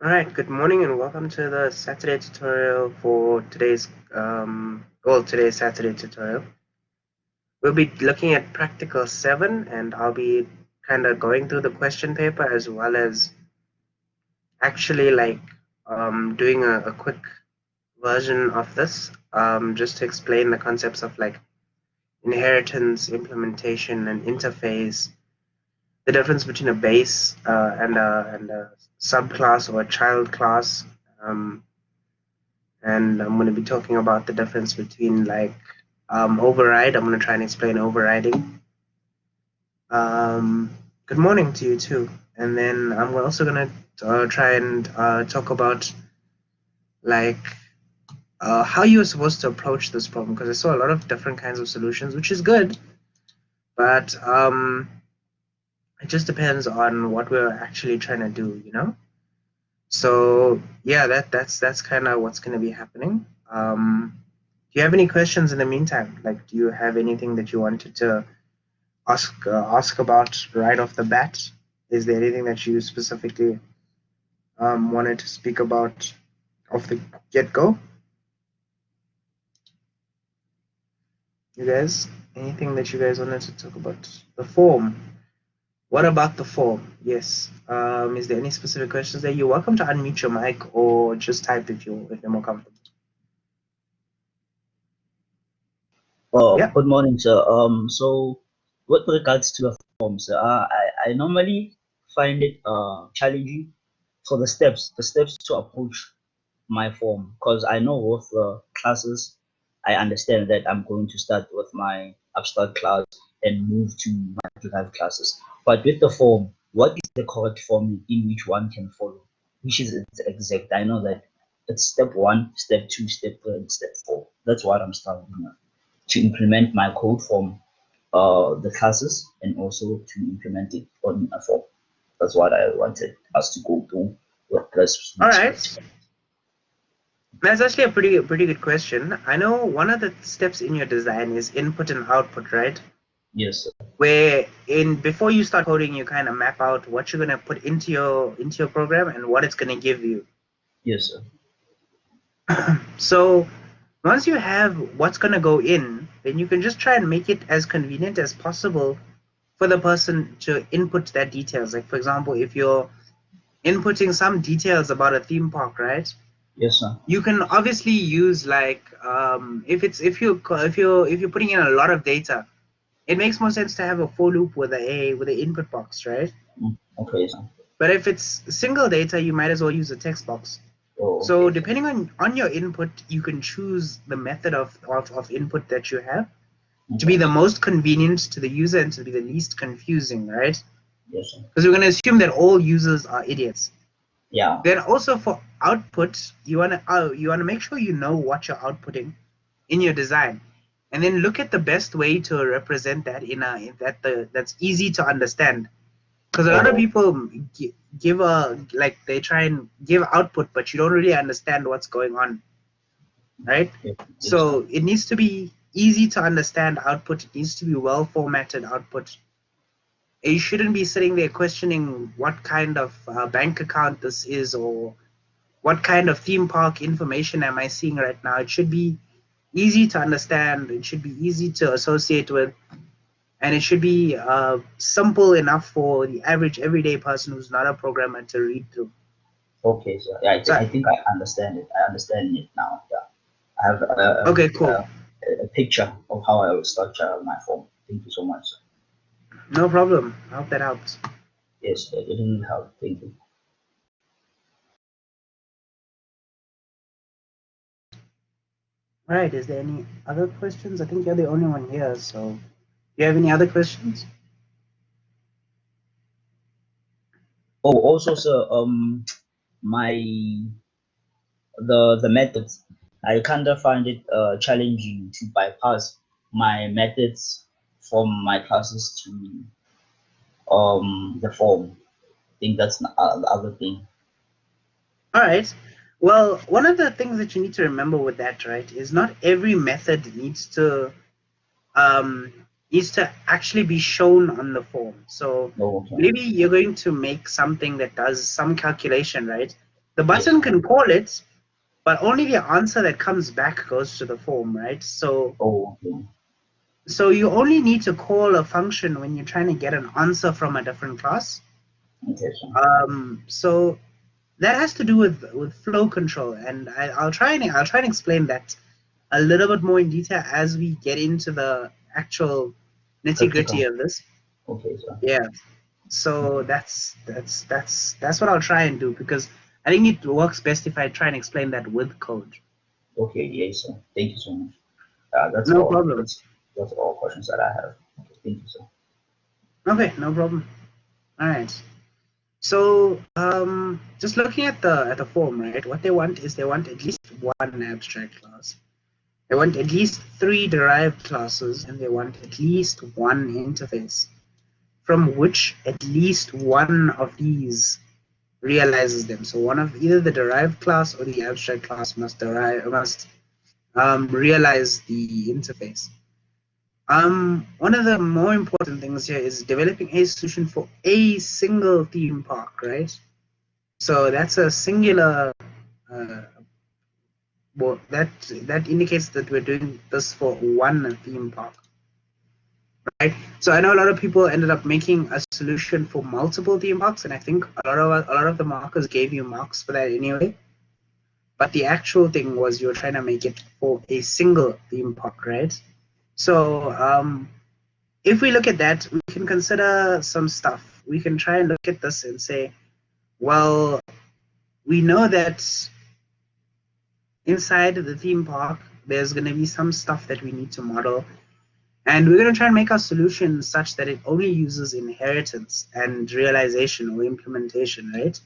Alright, good morning and welcome to the Saturday tutorial for today's Saturday tutorial. We'll be looking at practical 7 and I'll be kind of going through the question paper as well as actually doing a quick version of this just to explain the concepts of like inheritance, implementation, and interface, the difference between a base and a subclass or a child class. And I'm going to be talking about the difference between override. I'm going to try and explain overriding. Good morning to you too. And then I'm also going to try and talk about like how you're supposed to approach this problem, because I saw a lot of different kinds of solutions, which is good, but it just depends on what we're actually trying to do, you know? So yeah, that's kind of what's going to be happening. Do you have any questions in the meantime? Like, do you have anything that you wanted to ask about right off the bat? Is there anything that you specifically wanted to speak about off the get-go? You guys, anything that you guys wanted to talk about? The form. What about the form? Yes. Is there any specific questions there? You're welcome to unmute your mic or just type if you're more comfortable. Yeah. Good morning, sir. So with regards to the forms, I normally find it challenging for the steps to approach my form, because I know with the classes, I understand that I'm going to start with my abstract class and move to my derived classes. But with the form, what is the correct form in which one can follow? Which is exact? I know that it's step 1, step 2, step 3, and step 4. That's what I'm starting with, to implement my code from the classes and also to implement it on a form. That's what I wanted us to go through with this. All right. That's actually a pretty good question. I know one of the steps in your design is input and output, right? Yes, sir. Where before you start coding, you kind of map out what you're gonna put into your program and what it's gonna give you. Yes, sir. So once you have what's gonna go in, then you can just try and make it as convenient as possible for the person to input that details. Like for example, if you're inputting some details about a theme park, right? Yes, sir. You can obviously use if you're putting in a lot of data, it makes more sense to have a for loop with a input box, right? Okay, sir. But if it's single data, you might as well use a text box. Oh, So okay. depending on your input, you can choose the method of input that you have to be the most convenient to the user and to be the least confusing, right? Yes, sir. Because we're going to assume that all users are idiots. Yeah. Then also for output, you wanna make sure you know what you're outputting in your design, and then look at the best way to represent that that's easy to understand. Because a lot of people they try and give output, but you don't really understand what's going on, right? Yes, sir. So it needs to be easy to understand output. It needs to be well formatted output. You shouldn't be sitting there questioning what kind of bank account this is, or what kind of theme park information am I seeing right now. It should be easy to understand, it should be easy to associate with, and it should be simple enough for the average everyday person who's not a programmer to read through. Okay, sir. Yeah, So I think I understand it. I understand it now. Yeah. I have okay, cool. a picture of how I will structure my form. Thank you so much, sir. No problem. I hope that helps. Yes, it will help. Thank you. All right, is there any other questions? I think you're the only one here, so do you have any other questions? Oh, also, sir, my the methods, I kind of find it challenging to bypass my methods from my classes to the form. I think that's the other thing. All right. Well, one of the things that you need to remember with that, right, is not every method um, needs to actually be shown on the form. So Oh, okay. maybe you're going to make something that does some calculation, right? The button can call it, but only the answer that comes back goes to the form, right? So okay. you only need to call a function when you're trying to get an answer from a different class. Okay, so So that has to do with flow control, and I'll try and explain that a little bit more in detail as we get into the actual nitty gritty practical. of this. Okay, so Yeah. So that's what I'll try and do, because I think it works best if I try and explain that with code. okay, yes, sir. Thank you so much. That's No all. problem. That's all questions that I have. Okay, thank you, sir. Okay, no problem. All right. So just looking at the form, right? What they want is they want at least one abstract class. They want at least 3 derived classes, and they want at least one interface, from which at least one of these realizes them. So one of either the derived class or the abstract class must realize the interface. One of the more important things here is developing a solution for a single theme park, right? So that's a singular. Uh, well, that indicates that we're doing this for one theme park, right? So I know a lot of people ended up making a solution for multiple theme parks, and I think a lot of the markers gave you marks for that anyway. But the actual thing was you're trying to make it for a single theme park, right? So if we look at that, we can consider some stuff. We can try and look at this and say, well, we know that inside the theme park, there's going to be some stuff that we need to model. And we're going to try and make our solution such that it only uses inheritance and realization or implementation, right?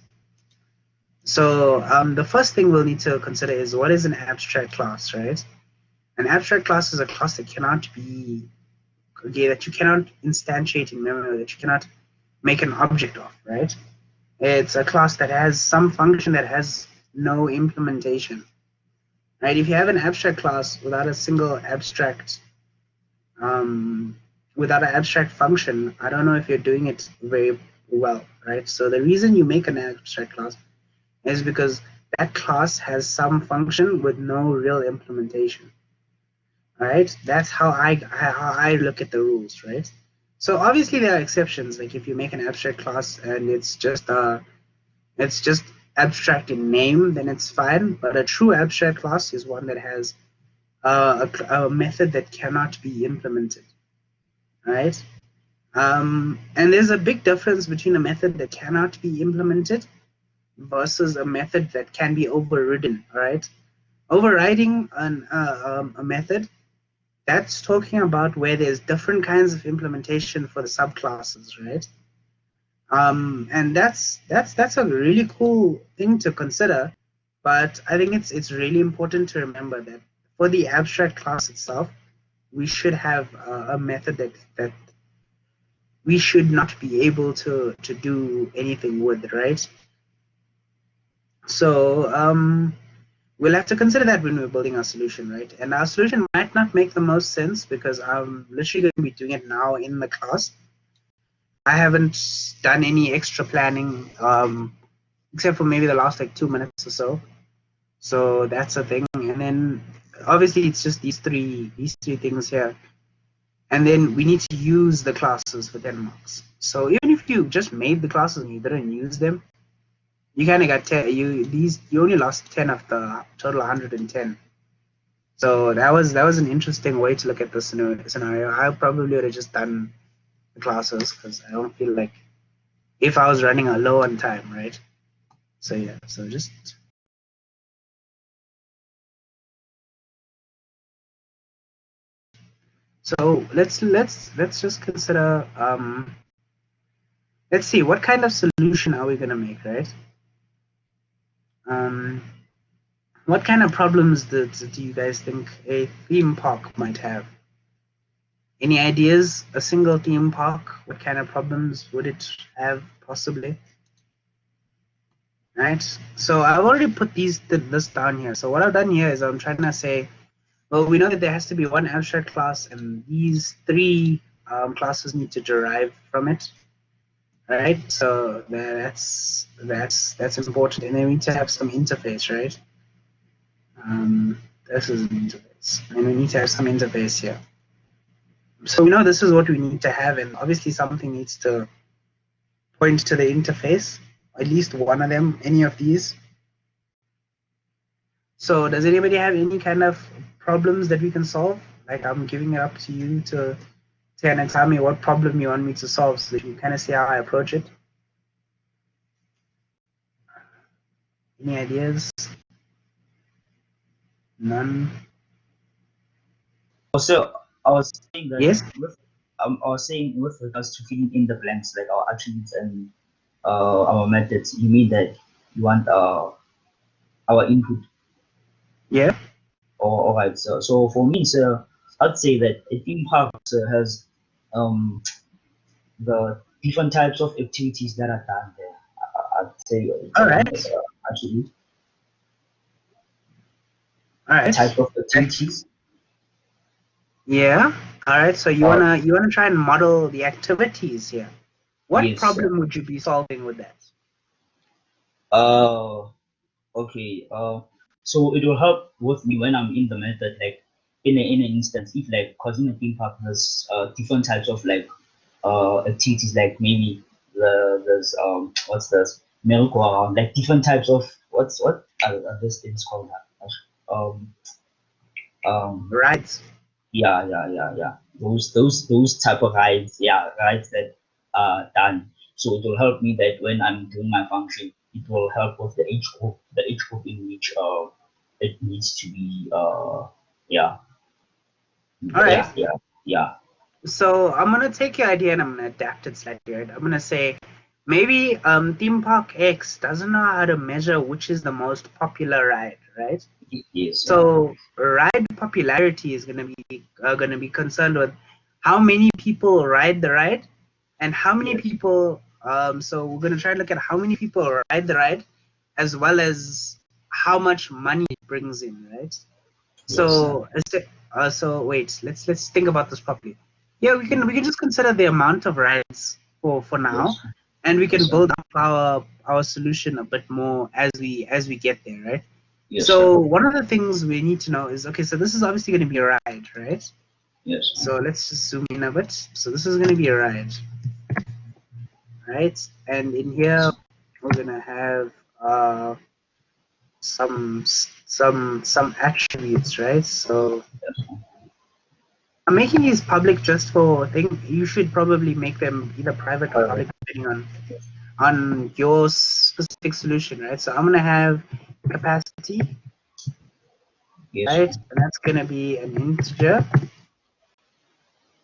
So the first thing we'll need to consider is, what is an abstract class, right? An abstract class is a class that cannot be, okay, that you cannot instantiate in memory, that you cannot make an object of, right? It's a class that has some function that has no implementation, right? If you have an abstract class without a single abstract, without an abstract function, I don't know if you're doing it very well, right? So the reason you make an abstract class is because that class has some function with no real implementation. Right? That's how I look at the rules, right? So obviously there are exceptions. Like if you make an abstract class and it's just abstract in name, then it's fine. But a true abstract class is one that has a method that cannot be implemented, right? And there's a big difference between a method that cannot be implemented versus a method that can be overridden, right? Overriding a method, that's talking about where there's different kinds of implementation for the subclasses, right? And that's a really cool thing to consider, but I think it's really important to remember that for the abstract class itself, we should have a method that we should not be able to do anything with, right? So we'll have to consider that when we're building our solution, right? And our solution might not make the most sense because I'm literally going to be doing it now in the class. I haven't done any extra planning, except for maybe the last like 2 minutes or so. So that's a thing. And then obviously it's just these three things here. And then we need to use the classes for 10 marks. So even if you just made the classes and you didn't use them, you kind of got 10. You only lost 10 of the total 110. So that was an interesting way to look at the scenario. I probably would have just done the classes because I don't feel like, if I was running a low on time, right? So yeah, so just so let's just consider, let's see, what kind of solution are we gonna make, right? What kind of problems do you guys think a theme park might have? Any ideas? A single theme park, what kind of problems would it have possibly? Right. So I've already put this down here. So what I've done here is I'm trying to say, well, we know that there has to be one abstract class, and these three classes need to derive from it. right? So that's important, and then we need to have some interface, right? This is an interface, and we need to have some interface here. So we know this is what we need to have, and obviously something needs to point to the interface, at least one of them, any of these. So does anybody have any kind of problems that we can solve? Like, I'm giving it up to you to kind of tell me what problem you want me to solve so that you can kind of see how I approach it. Any ideas? None? Also, I was saying that Yes? I was saying with regards to filling in the blanks, like our attributes and our methods, you mean that you want our input. Yeah? All right. So for me, sir, I'd say that a theme park has the different types of activities that are done there. I'd say it's All a right. good attribute. All right. Type of activities. Yeah. All right. So you Uh, wanna try and model the activities here. What yes. problem would you be solving with that? Uh, okay. So it will help with me when I'm in the method, like in an instance, if like cause in a theme park there's different types of like activities, like maybe there's what's this merry-go-round, like different types of what are those things called? Um um Right. yeah. Those type of rides, yeah, rides that are done. So it will help me that when I'm doing my function, it will help with the age group in which it needs to be yeah All right. yeah. So I'm gonna take your idea and I'm gonna adapt it slightly. Right? I'm gonna say maybe theme park X doesn't know how to measure which is the most popular ride, right? Yes, So ride popularity is gonna be concerned with how many people ride the ride and how many yes, people. So we're gonna try and look at how many people ride the ride, as well as how much money it brings in, right? yes, So wait, let's think about this properly. Yeah, we can just consider the amount of rides for now, yes, and we can yes, build up our solution a bit more as we get there, right? yes, sir. So one of the things we need to know is, okay, so this is obviously going to be a ride, right? Yes, sir. So let's just zoom in a bit. So this is going to be a ride, right? And in here we're going to have some attributes, right? So I'm making these public just for, I think you should probably make them either private or Alright. public depending on your specific solution, right? So I'm gonna have capacity, Yes, right? sir. And that's gonna be an integer.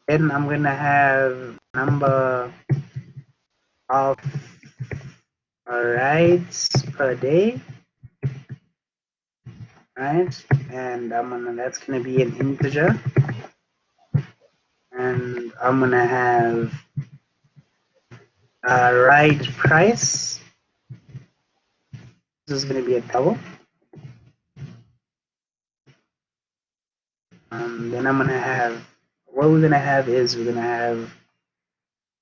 Then I'm gonna have number of rides per day, right? And that's gonna be an integer. And I'm gonna have ride price. This is gonna be a double. Then I'm gonna have, what we're gonna have is we're gonna have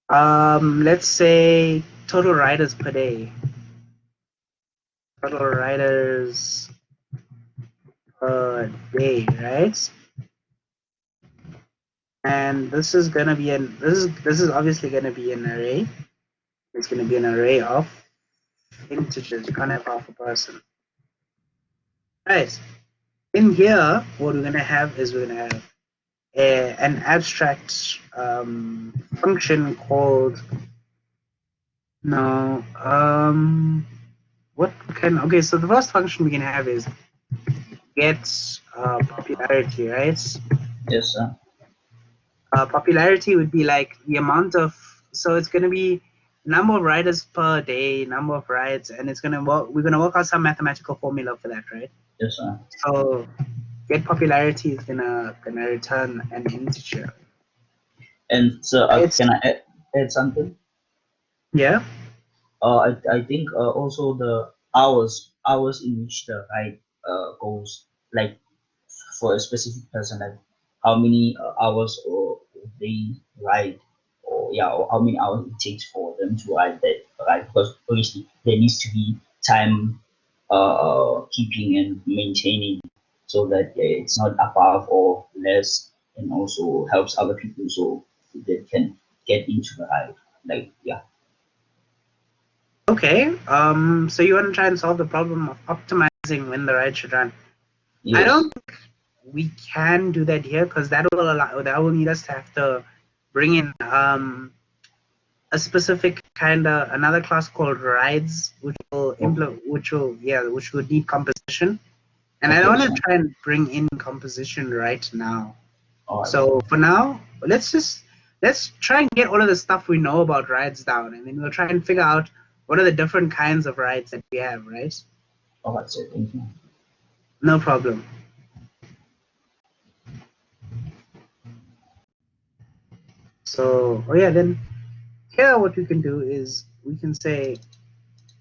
let's say total riders per day. Total riders per day, right? And this is gonna be this is obviously gonna be an array. It's gonna be an array of integers. You can't have half a person. Right. In here, what we're gonna have is we're gonna have an abstract function called no what can, okay, so the first function we can have is get popularity, right? Yes, sir. Popularity would be like the amount of, so it's going to be number of riders per day, number of rides, and it's going to work, we're going to work out some mathematical formula for that, right? Yes, sir. So get popularity is gonna return an integer, And so right? can I add something? Yeah. I think also the hours in which the ride goes, like for a specific person, like how many hours or they ride, or or how many hours it takes for them to ride that ride, because obviously there needs to be time keeping and maintaining so that it's not above or less, and also helps other people so they can get into the ride. Like, yeah. Okay. So you want to try and solve the problem of optimizing when the ride should run. I Yes. don't think we can do that here because that will need us to have to bring in a specific kind of another class called rides, which will which would need composition. And I don't Okay, want so to try and bring in composition right now. all right. So for now, let's try and get all of the stuff we know about rides down, and then we'll try and figure out what are the different kinds of rides that we have, right? All right, so thank you. No problem. So, oh yeah, then here what we can do is we can say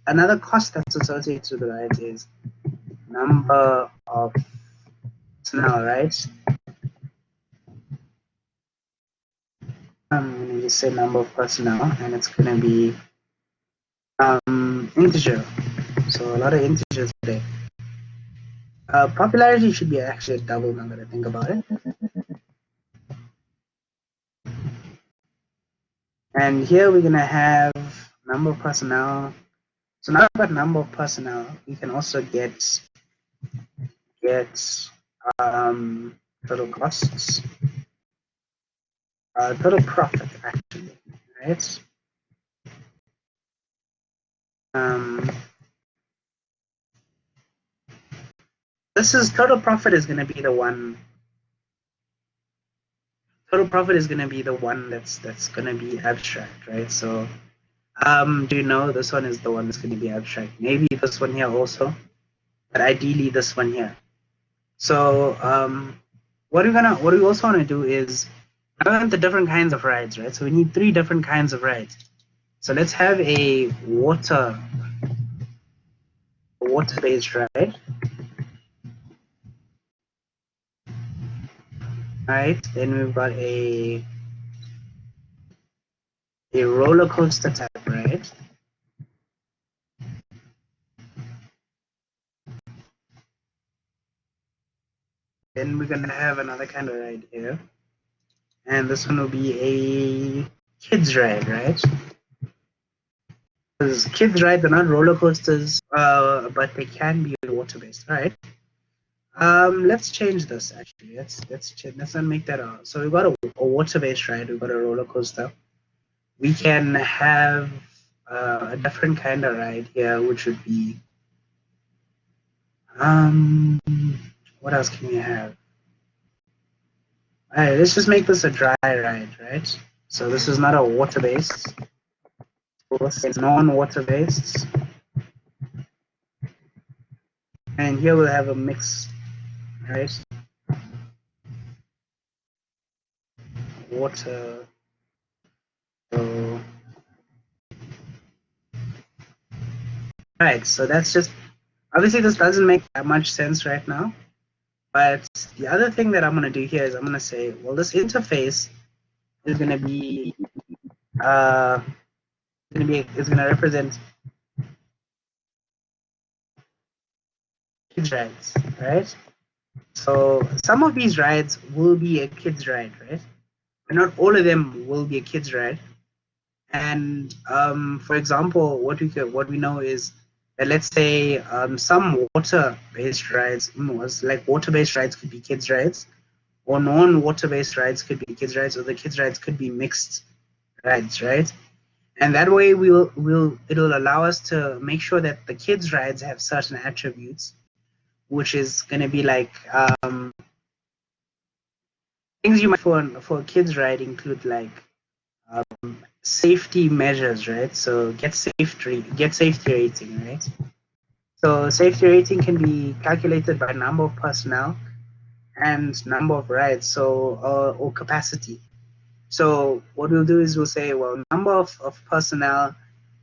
another cost that's associated with the rides is number of personnel, right? I'm going to just say number of personnel, and it's going to be integer. So a lot of integers today. Popularity should be actually a double now that I think about it. And here we're going to have number of personnel. So now I've got number of personnel, we can also get total costs, total profit actually, right? This is total profit is going to be the one. Total profit is going to be the one that's going to be abstract, right? So, do you know this one is the one that's going to be abstract? Maybe this one here also, but ideally this one here. So, what we also want to do is learn the different kinds of rides, right? So we need 3 different kinds of rides. So let's have a water-based ride. Right, then we've got a roller coaster type ride. Then we're gonna have another kind of ride here, and this one will be a kids ride, right? Because kids rides are not roller coasters, but they can be water-based. All right. Let's change this actually. Let's not make that out. So we've got a water-based ride. We've got a roller coaster. We can have a different kind of ride here, which would be what else can we have? All right, let's just make this a dry ride, right? So this is not a water-based. It's non-water-based. And here we'll have a mix, right? Water. So, right, so that's just, obviously this doesn't make that much sense right now. But the other thing that I'm going to do here is I'm going to say, well, this interface is going to be, it's going to represent kids rides, right? So some of these rides will be a kids ride, right? But not all of them will be a kids ride. And for example, what we know is that, let's say some water-based rides, water-based rides could be kids rides, or non-water-based rides could be kids rides, or the kids rides could be mixed rides, right? And that way it'll allow us to make sure that the kids rides have certain attributes, which is going to be like things you might for a kids ride include like safety measures, right? So get safety rating, right? So safety rating can be calculated by number of personnel and number of rides, so or capacity. So what we'll do is we'll say, well, number of personnel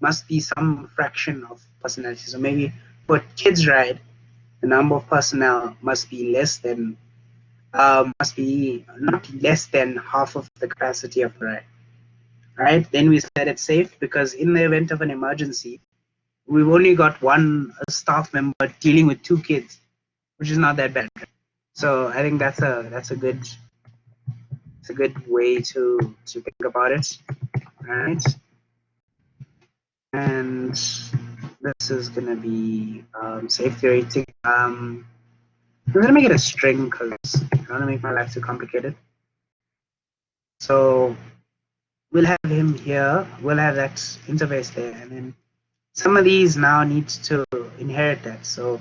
must be some fraction of personality. So maybe for kids ride, the number of personnel must be not less than half of the capacity of the ride. right? Then we said it's safe because in the event of an emergency, we've only got one staff member dealing with 2 kids, which is not that bad. So I think it's a good way to think about it, right? And this is gonna be safety rating. I'm gonna make it a string because I don't want to make my life too complicated. So we'll have him here. We'll have that interface there, and then some of these now need to inherit that. So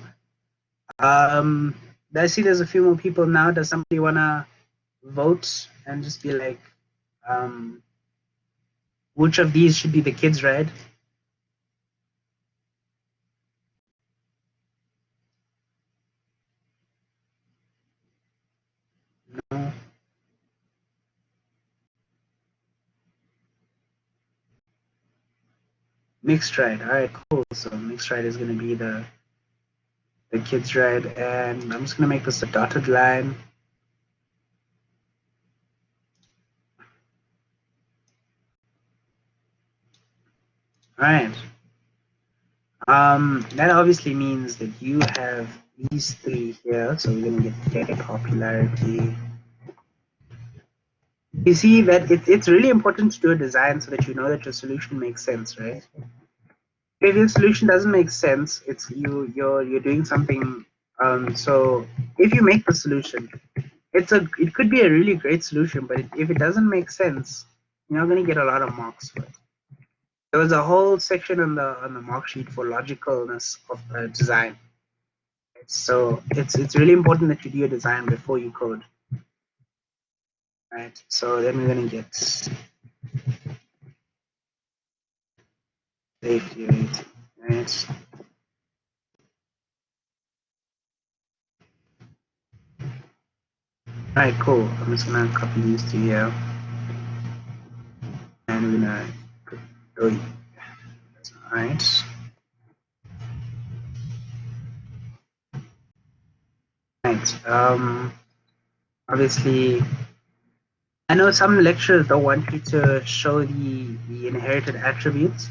I see there's a few more people now. Does somebody wanna vote and just be like, which of these should be the kids' ride? No. Mixed ride. All right, cool. So mixed ride is gonna be the kids' ride, and I'm just gonna make this a dotted line. All right. That obviously means that you have these 3 here, so we're gonna get their popularity. You see that it's really important to do a design so that you know that your solution makes sense, right? If your solution doesn't make sense, it's you're doing something. So if you make the solution, it could be a really great solution, but if it doesn't make sense, you're not gonna get a lot of marks for it. There was a whole section on the mark sheet for logicalness of the design. So it's really important that you do your design before you code. Right. So then we're gonna get safety rating. Right. Alright, cool. I'm just gonna copy these to here. And we're gonna put three. Alright. Right. Obviously I know some lecturers don't want you to show the inherited attributes.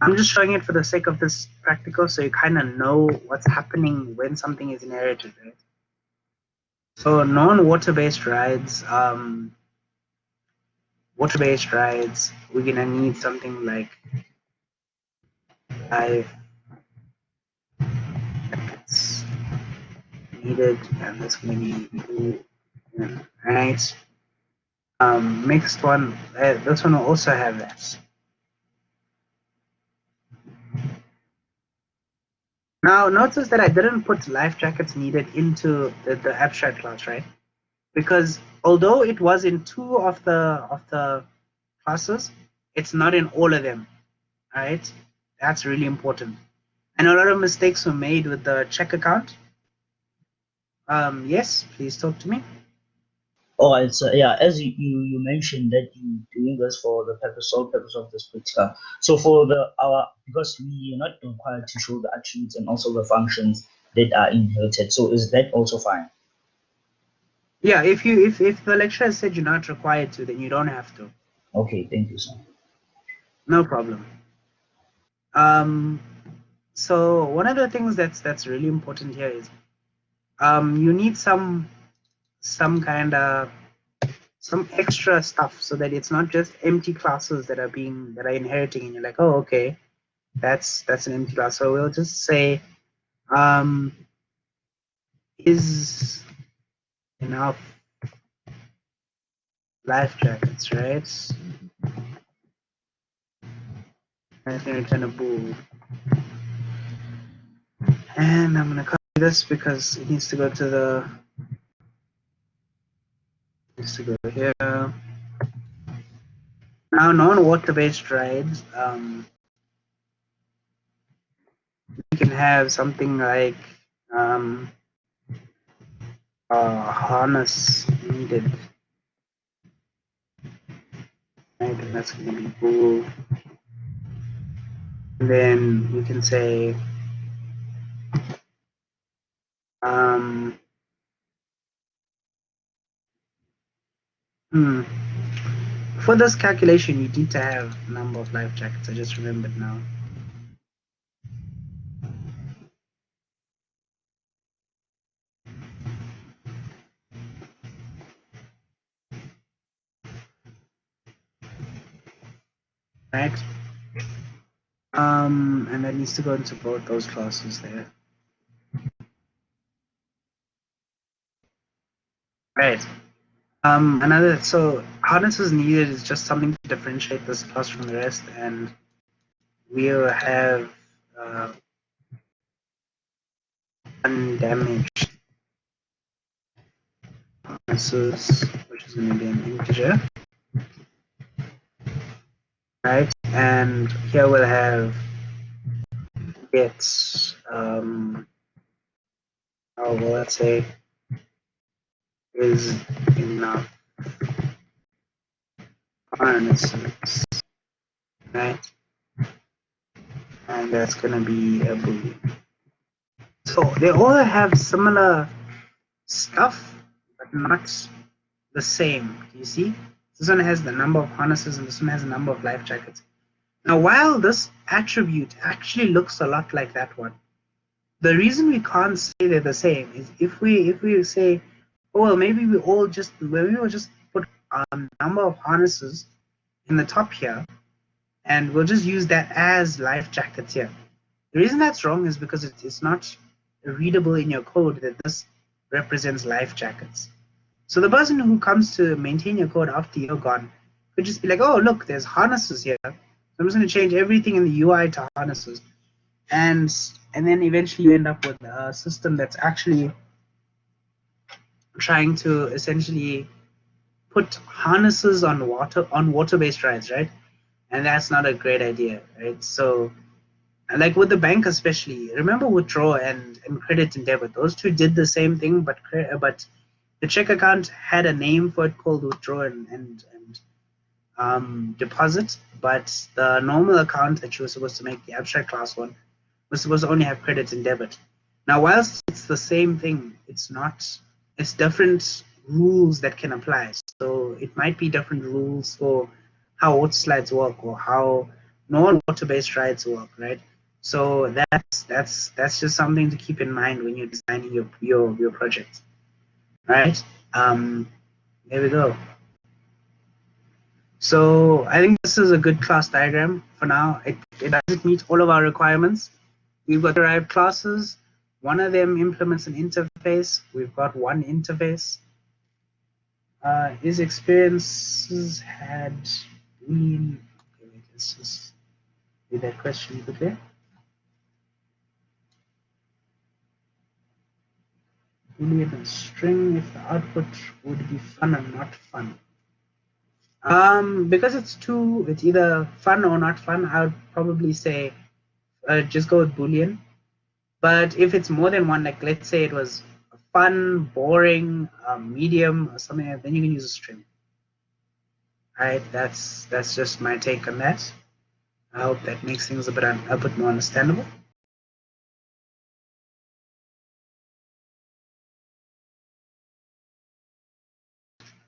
I'm just showing it for the sake of this practical so you kind of know what's happening when something is inherited, right? So non-water-based rides, we're gonna need something like 5 packets needed, and that's gonna be right. Mixed one, this one will also have that. Now notice that I didn't put life jackets needed into the abstract class, right? Because although it was in 2 of the classes, it's not in all of them, right? That's really important. And a lot of mistakes were made with the check account. Yes, please talk to me. All right, so yeah, as you mentioned that you doing this for the sole purpose of this practical. So for the our because we are not required to show the attributes and also the functions that are inherited. So is that also fine? Yeah, if the lecturer said you're not required to, then you don't have to. Okay, thank you, sir. No problem. Um, so one of the things that's really important here is you need some kind of some extra stuff so that it's not just empty classes that are inheriting and you're like, oh, okay, that's an empty class. So we'll just say is enough life jackets, right? And it's gonna return a bool. And I'm gonna copy this because it needs to go to the needs to go here. Now non-water-based rides, we can have something like harness needed. Right, and that's gonna be bool. And then we can say um, for this calculation, you need to have number of life jackets. I just remembered now. Right. And that needs to go into both those classes there. Right. So harnesses needed is just something to differentiate this class from the rest, and we'll have undamaged harnesses, which is going to be an integer. Right, and here we'll have gets let's say is enough harnesses, right? And that's gonna be a boolean. So they all have similar stuff, but not the same. Do you see? This one has the number of harnesses and this one has the number of life jackets. Now, while this attribute actually looks a lot like that one, the reason we can't say they're the same is if we say, oh well, maybe we will just put number of harnesses in the top here, and we'll just use that as life jackets here. The reason that's wrong is because it's not readable in your code that this represents life jackets. So the person who comes to maintain your code after you're gone could just be like, oh look, there's harnesses here. So I'm just going to change everything in the UI to harnesses, and then eventually you end up with a system that's actually trying to essentially put harnesses on water-based rides, right? And that's not a great idea, right? So like with the bank especially, remember withdraw and credit and debit, those two did the same thing, but the check account had a name for it called withdraw and deposit, but the normal account that you were supposed to make, the abstract class one, was supposed to only have credit and debit. Now, whilst it's the same thing, it's not. It's different rules that can apply. So it might be different rules for how water slides work or how non-water-based rides work, right? So that's just something to keep in mind when you're designing your project, right? There we go. So I think this is a good class diagram for now. It doesn't meet all of our requirements. We've got derived classes. One of them implements an interface. We've got one interface. His experiences had been. Okay, wait, let's just read that question quickly. Boolean and string if the output would be fun or not fun. Because it's either fun or not fun, I would probably say just go with Boolean. But if it's more than one, like let's say it was fun, boring, medium, or something, then you can use a string. Right? That's just my take on that. I hope that makes things a bit more understandable.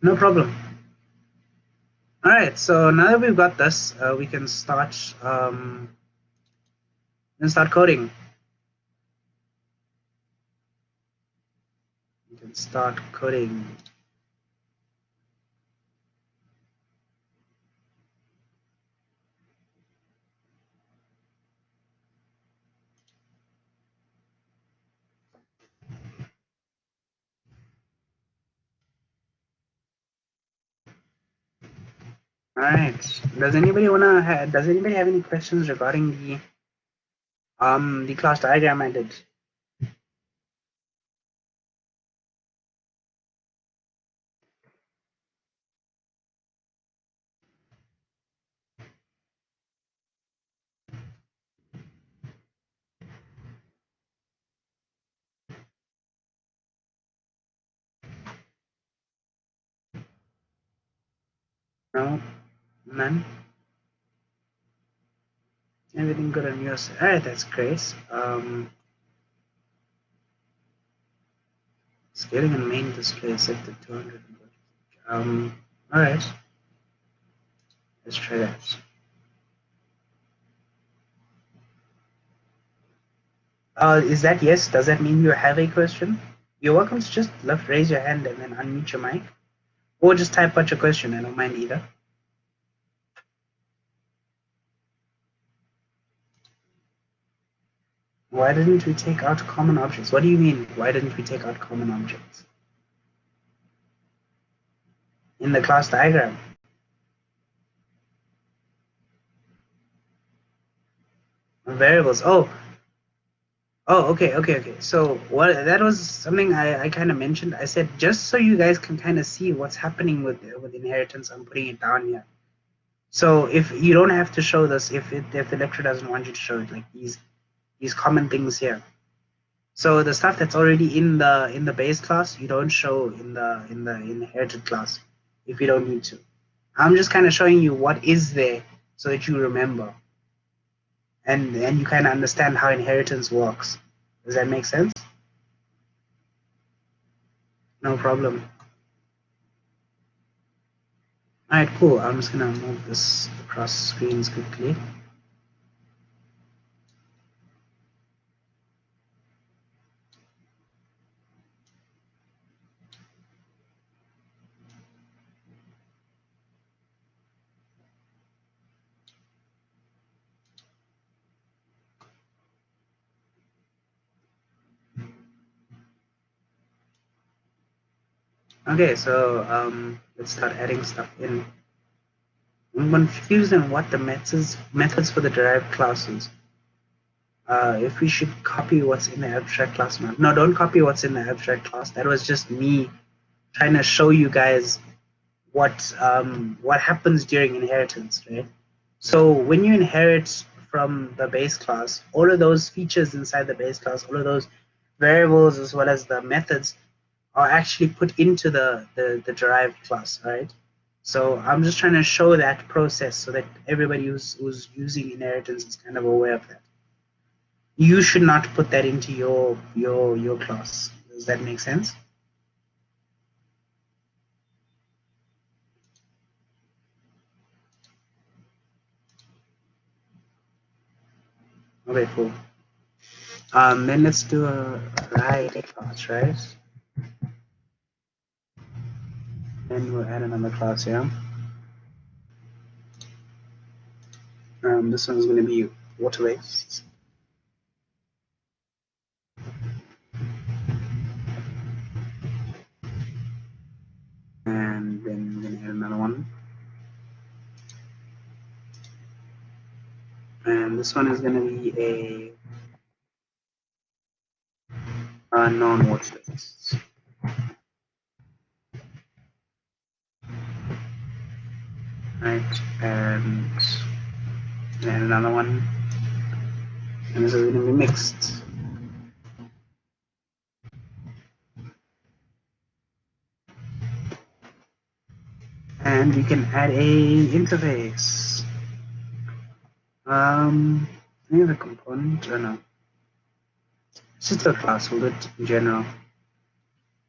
No problem. All right. So now that we've got this, we can start coding. We can start coding. All right. Does anybody have any questions regarding the class diagram I did? No, none. Everything good on your side. All right, that's great. Scaling and main display set to 200. All right. Let's try that. Is that yes? Does that mean you have a question? You're welcome to just raise your hand and then unmute your mic. Or just type out your question. I don't mind either. Why didn't we take out common objects? What do you mean, why didn't we take out common objects? In the class diagram. Variables. Oh, okay. So what that was something I kind of mentioned. I said just so you guys can kind of see what's happening with inheritance, I'm putting it down here. So if you don't have to show this, if the lecturer doesn't want you to show it, like these common things here. So the stuff that's already in the base class, you don't show in the inherited class if you don't need to. I'm just kind of showing you what is there so that you remember. And you kind of understand how inheritance works. Does that make sense? No problem. All right, cool. I'm just gonna move this across screens quickly. Okay, so let's start adding stuff in. I'm confused on what the methods for the derived classes. If we should copy what's in the abstract class now. No, don't copy what's in the abstract class. That was just me trying to show you guys what happens during inheritance, right? So when you inherit from the base class, all of those features inside the base class, all of those variables as well as the methods are actually put into the derived class, right? So I'm just trying to show that process so that everybody who's using inheritance is kind of aware of that. You should not put that into your class. Does that make sense? Okay, cool. Then let's do a right class, right? And we'll add another class here. This one's going to be water-based. And then we're going to add another one. And this one is going to be a non-water-based. Right, and another one. And this is going to be mixed. And we can add a interface. Any other component? Oh no. It's just a class, we'll do it in general.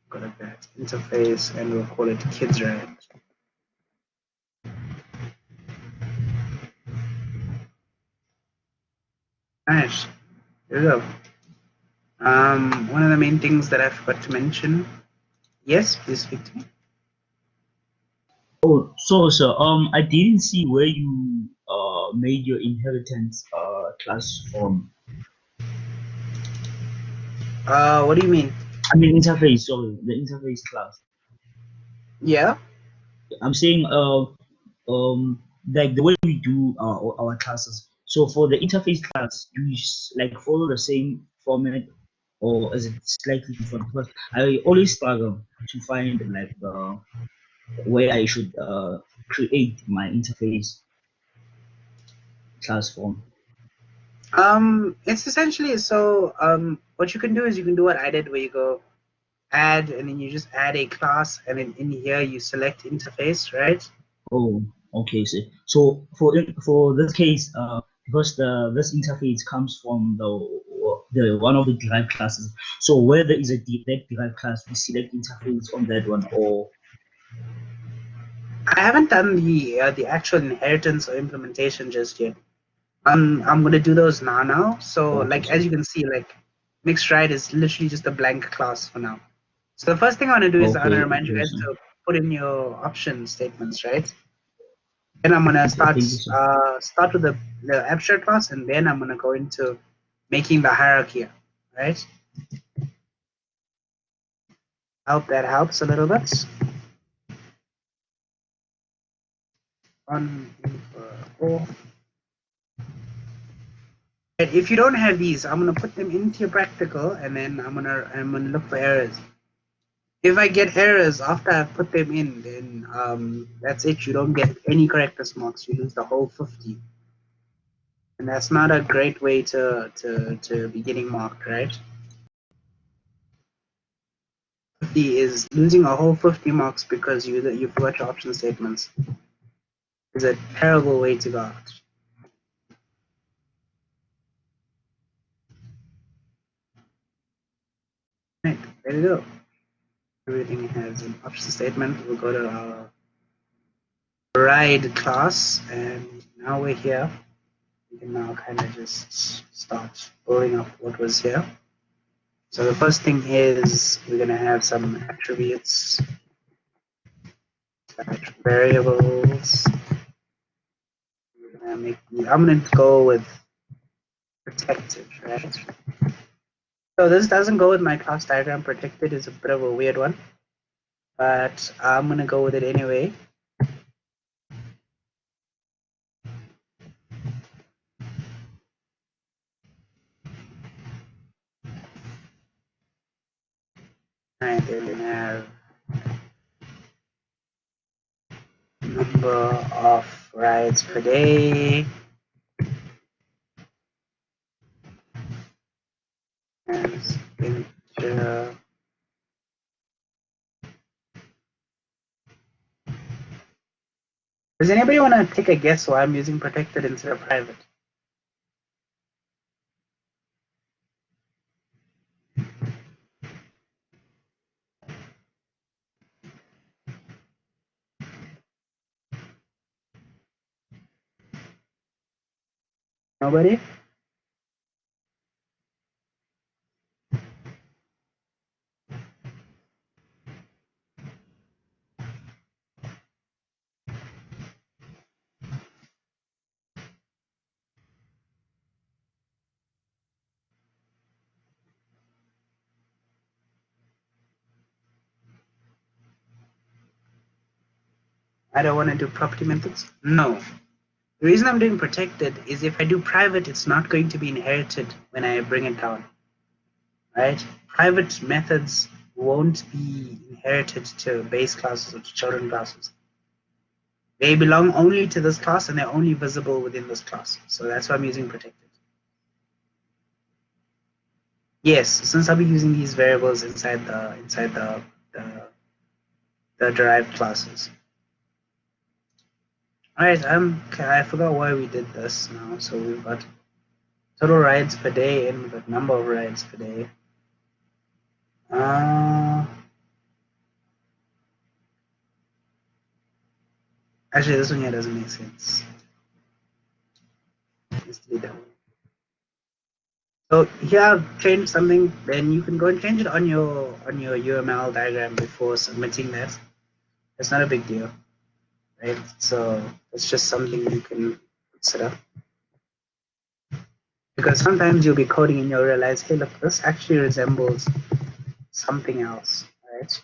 Go like that. Interface, and we'll call it kids, right? Nice. Here we go. One of the main things that I forgot to mention. Yes, please speak to me. Oh, so sir, I didn't see where you made your inheritance class from. What do you mean? I mean interface. Sorry, the interface class. Yeah. I'm saying like the way we do our classes. So for the interface class, do you like follow the same format, or is it slightly different? Because I always struggle to find like where I should create my interface class form. It's essentially so what you can do is you can do what I did, where you go add and then you just add a class, and then in here you select interface, right? Oh, okay. So for this case, because this interface comes from the one of the derived classes. So where there is that derived class, we select interface on that one, or I haven't done the actual inheritance or implementation just yet. I'm gonna do those now. So like as you can see, like mixed right is literally just a blank class for now. So the first thing I want to do is I want to Okay, remind you guys interesting. to put in your option statements, right? Then I'm gonna Okay, start thank you, sir. start with the abstract class, and then I'm gonna go into making the hierarchy, right? I hope that helps a little bit. On info. And if you don't have these, I'm gonna put them into your practical, and then I'm gonna look for errors. If I get errors after I've put them in, then that's it. You don't get any correctness marks. You lose the whole 50, and that's not a great way to be getting marked, right? 50 is losing a whole 50 marks because you forgot your option statements. Is a terrible way to go out. Right, there we go. Everything has an option statement. We'll go to our ride class, and now we're here. We can now kind of just start building up what was here. So the first thing is we're going to have some attributes, variables. I'm going to go with protected, right? So this doesn't go with my class diagram. Protected is a bit of a weird one, but I'm going to go with it anyway. And then we have number of rides per day. And integer. Does anybody want to take a guess why I'm using protected instead of private? Nobody? I don't want to do property methods? No. The reason I'm doing protected is if I do private, it's not going to be inherited when I bring it down, right? Private methods won't be inherited to base classes or to children classes. They belong only to this class and they're only visible within this class. So that's why I'm using protected. Yes, since I'll be using these variables inside the derived classes. Alright, I forgot why we did this now. So we've got total rides per day and we've got number of rides per day. Actually, this one here doesn't make sense. Let's delete that one. So here I've changed something, then you can go and change it on your UML diagram before submitting that. It's not a big deal, right? So it's just something you can consider. Because sometimes you'll be coding and you'll realize, hey, look, this actually resembles something else, right?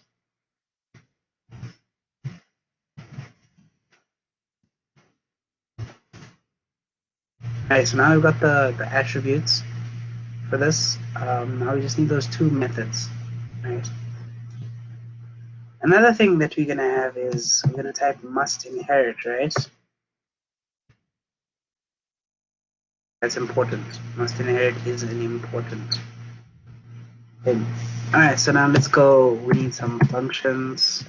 Alright, so now we've got the attributes for this. Now we just need those two methods, right? Another thing that we're gonna have is we're gonna type must inherit, right? That's important. Must inherit is an important thing. Alright, so now let's go. We need some functions.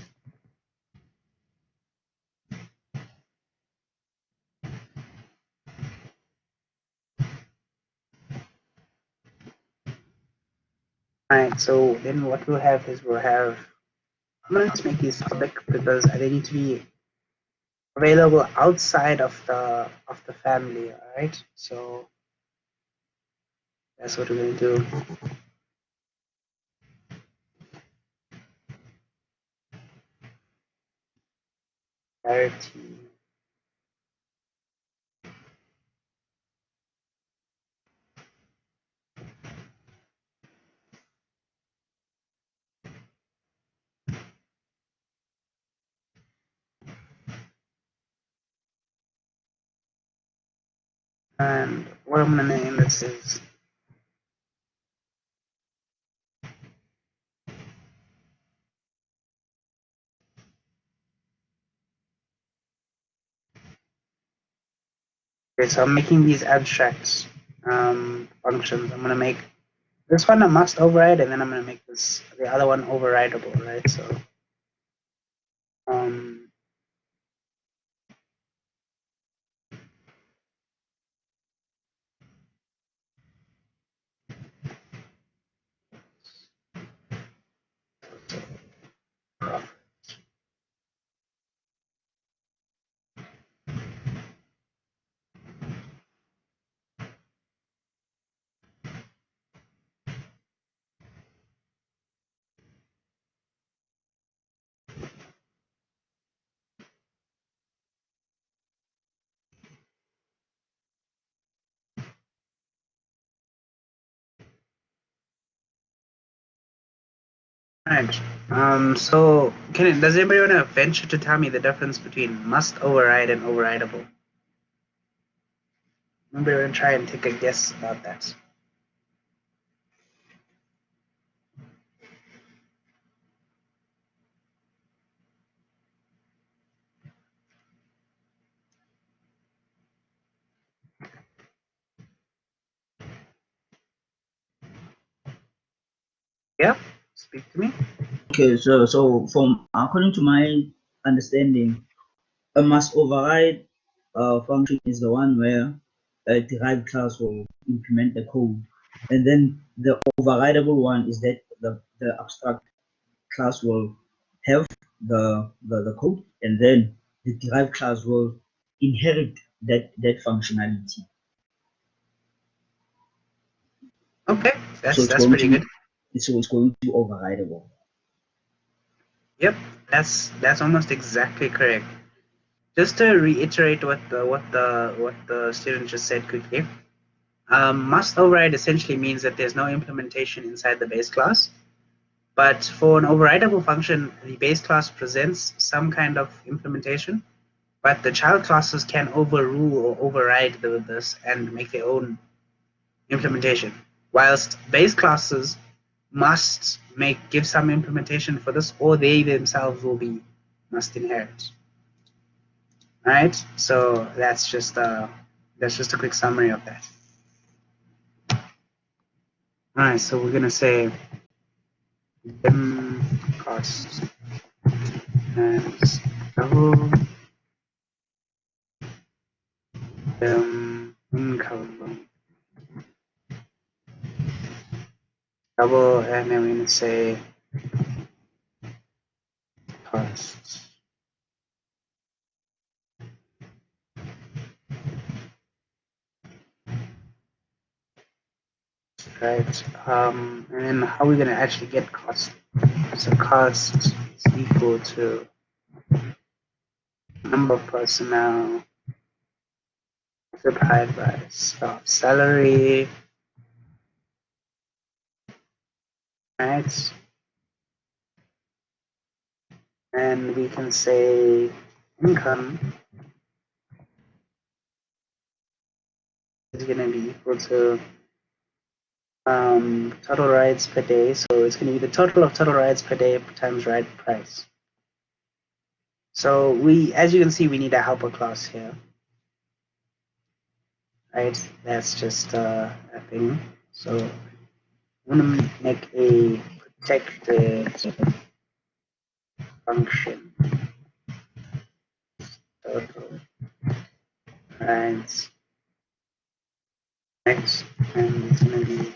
Alright, so then what we'll have is I'm gonna just make these public because they need to be available outside of the family. All right, so that's what we're going to do. Clarity. And what I'm going to name this is okay. So I'm making these abstract functions. I'm going to make this one a must override, and then I'm going to make this the other one overridable, right? So um, right. So does anybody want to venture to tell me the difference between must override and overridable? Anybody want to try and take a guess about that? Yeah, speak to me. Okay, so from according to my understanding, a must override function is the one where a derived class will implement the code, and then the overridable one is that the abstract class will have the code, and then the derived class will inherit that functionality. Okay, So it's that's going pretty to good. it's going to be overridable. Yep, that's almost exactly correct. Just to reiterate what the student just said quickly, must override essentially means that there's no implementation inside the base class. But for an overridable function, the base class presents some kind of implementation, but the child classes can overrule or override this and make their own implementation. Whilst base classes must give some implementation for this, or they themselves must inherit. All right, so that's just a quick summary of that. All right, so we're gonna say dim cost as double income double, and then we're gonna say costs. Right, and then how are we gonna actually get cost? So cost is equal to number of personnel multiplied by staff salary, right? And we can say income is going to be equal to total rides per day. So it's going to be the total of total rides per day times ride price. So as you can see, we need a helper class here. Right, that's just a thing. So I'm going to make a protected function. Total rides x, and it's going to be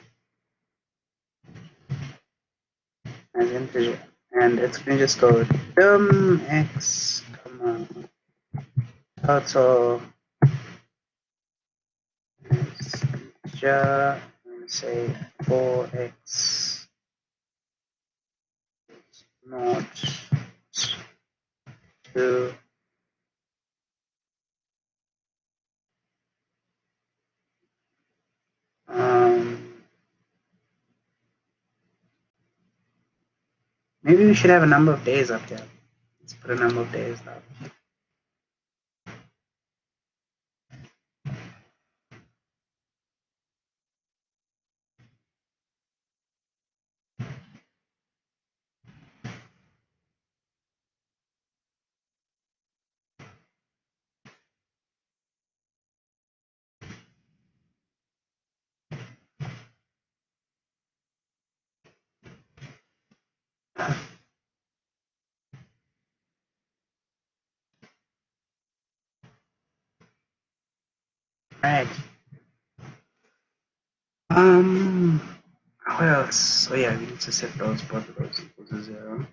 as integer, and it's going to just go x, comma total is integer, say 4x not to maybe we should have a number of days up there. Let's put a number of days up. Right. What else? Oh yeah, we need to set those both of those equal to 0.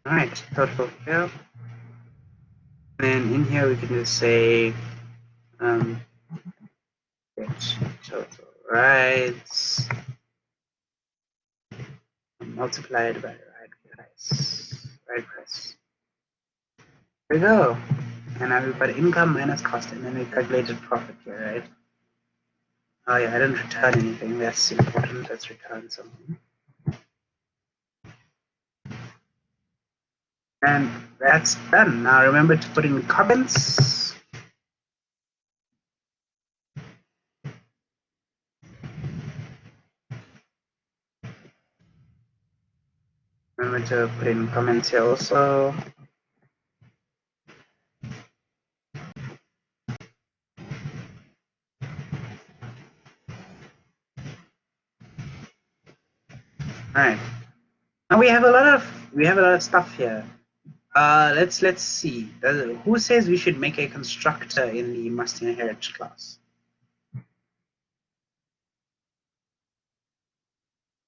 Alright, total here. Then in here we can just say get total rights multiplied by right price. Right price. There we go. And now we've got income minus cost, and then we calculated profit here, right? Oh yeah, I didn't return anything. That's important. Let's return something. And that's done. Now remember to put in comments. Remember to put in comments here also. Alright. Now we have a lot of stuff here. Let's see. Who says we should make a constructor in the must inherit class?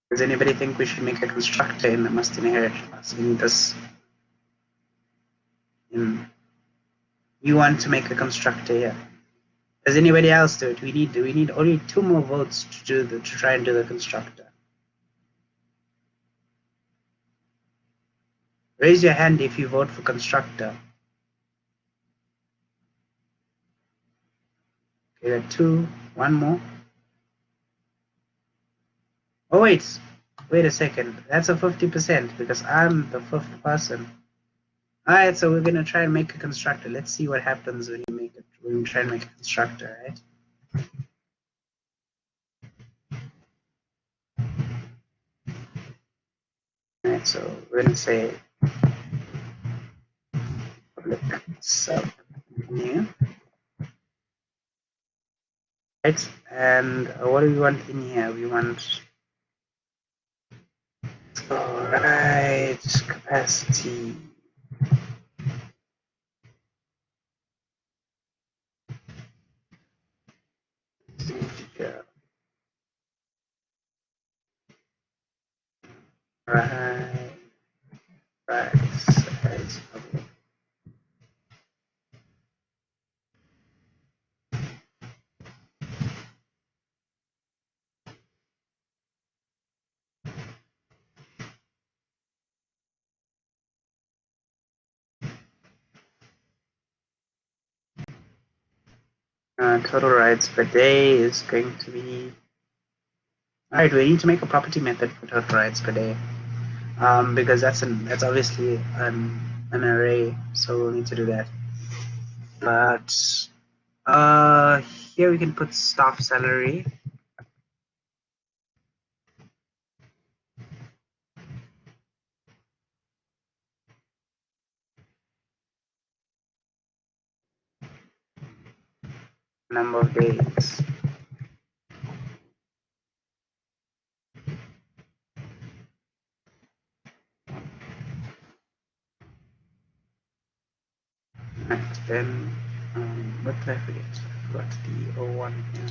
Does anybody think we should make a constructor in the must inherit class in this? You want to make a constructor here? Does anybody else do it? We need only 2 more votes to try and do the constructor. Raise your hand if you vote for constructor. Okay, there are 2. 1 more. Oh wait a second. That's a 50% because I'm the 5th person. Alright, so we're gonna try and make a constructor. Let's see what happens when we try and make a constructor, right? Alright, so we're gonna say public sub new. Right, and what do we want in here? We want alright capacity. Yeah. Right. Size public. Total rights per day is going to be. Alright, we need to make a property method for total rights per day, because that's obviously an array, so we'll need to do that. But here we can put staff salary. Number of days. then what did I forget? I forgot the O1 here.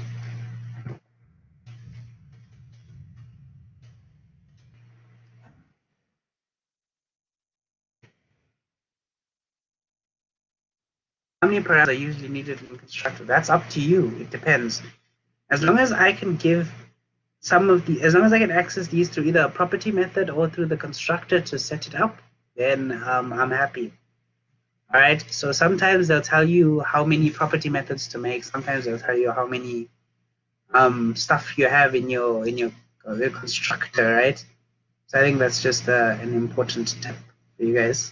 How many parameters are usually needed in constructor? That's up to you. It depends. As long as I can give as long as I can access these through either a property method or through the constructor to set it up, then I'm happy. All right. So sometimes they'll tell you how many property methods to make. Sometimes they'll tell you how many stuff you have in your constructor, right? So I think that's just an important tip for you guys.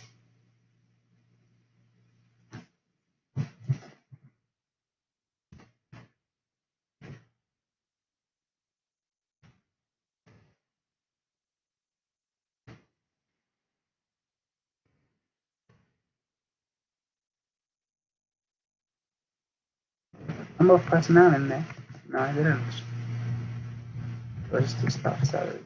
Number of personnel in there? No, I didn't. It was the staff salary.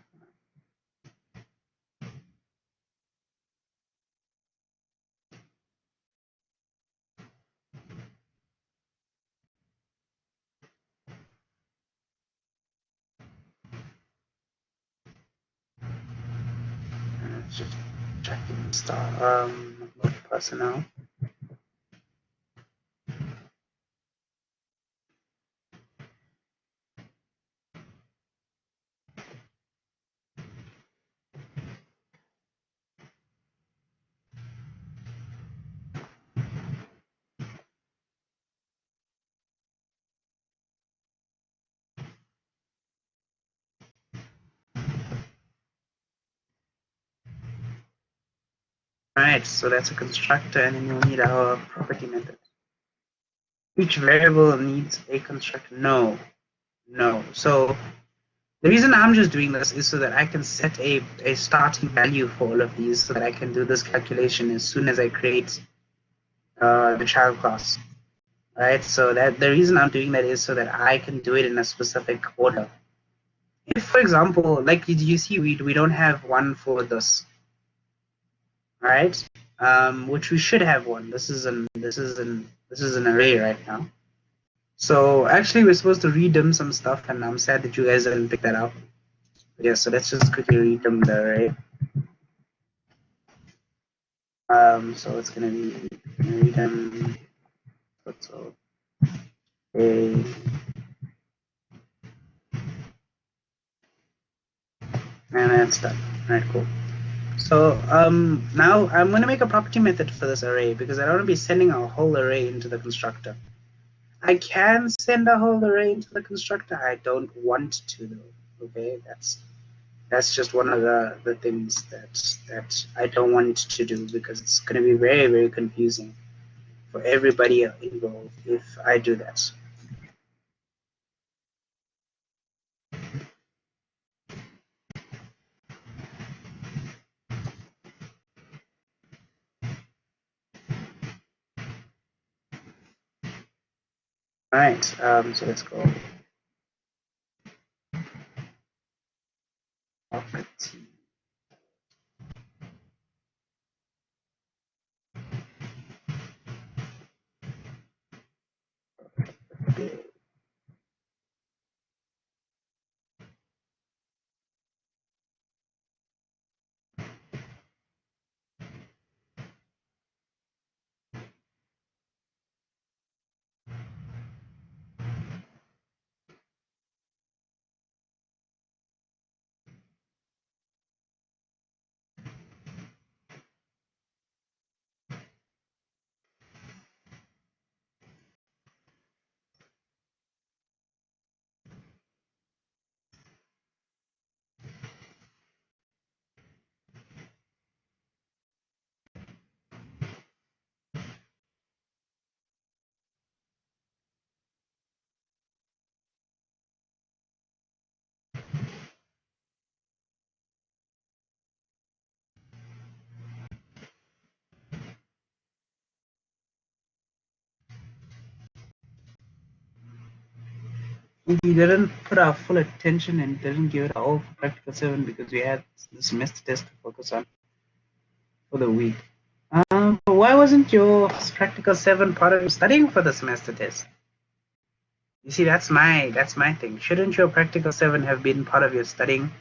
It's just checking staff. Number of personnel. Right, so that's a constructor, and then you'll need our property method. Each variable needs a constructor. No. So the reason I'm just doing this is so that I can set a starting value for all of these, so that I can do this calculation as soon as I create the child class. Right, so that the reason I'm doing that is so that I can do it in a specific order. If, for example, like you see, we don't have one for this. Right, which we should have one. This is an array right now. So actually, we're supposed to redim some stuff, and I'm sad that you guys didn't pick that up. But yeah, so let's just quickly redim the array. So it's gonna be redim total a, and that's done. All right, cool. So now I'm going to make a property method for this array because I don't want to be sending a whole array into the constructor. I can send a whole array into the constructor. I don't want to though. Okay, that's just one of the things that I don't want to do, because it's going to be very, very confusing for everybody involved if I do that. All right, so let's go. Property. We didn't put our full attention and didn't give it all for Practical 7 because we had the semester test to focus on for the week. But why wasn't your practical 7 part of your studying for the semester test? You see, that's my thing. Shouldn't your practical 7 have been part of your studying?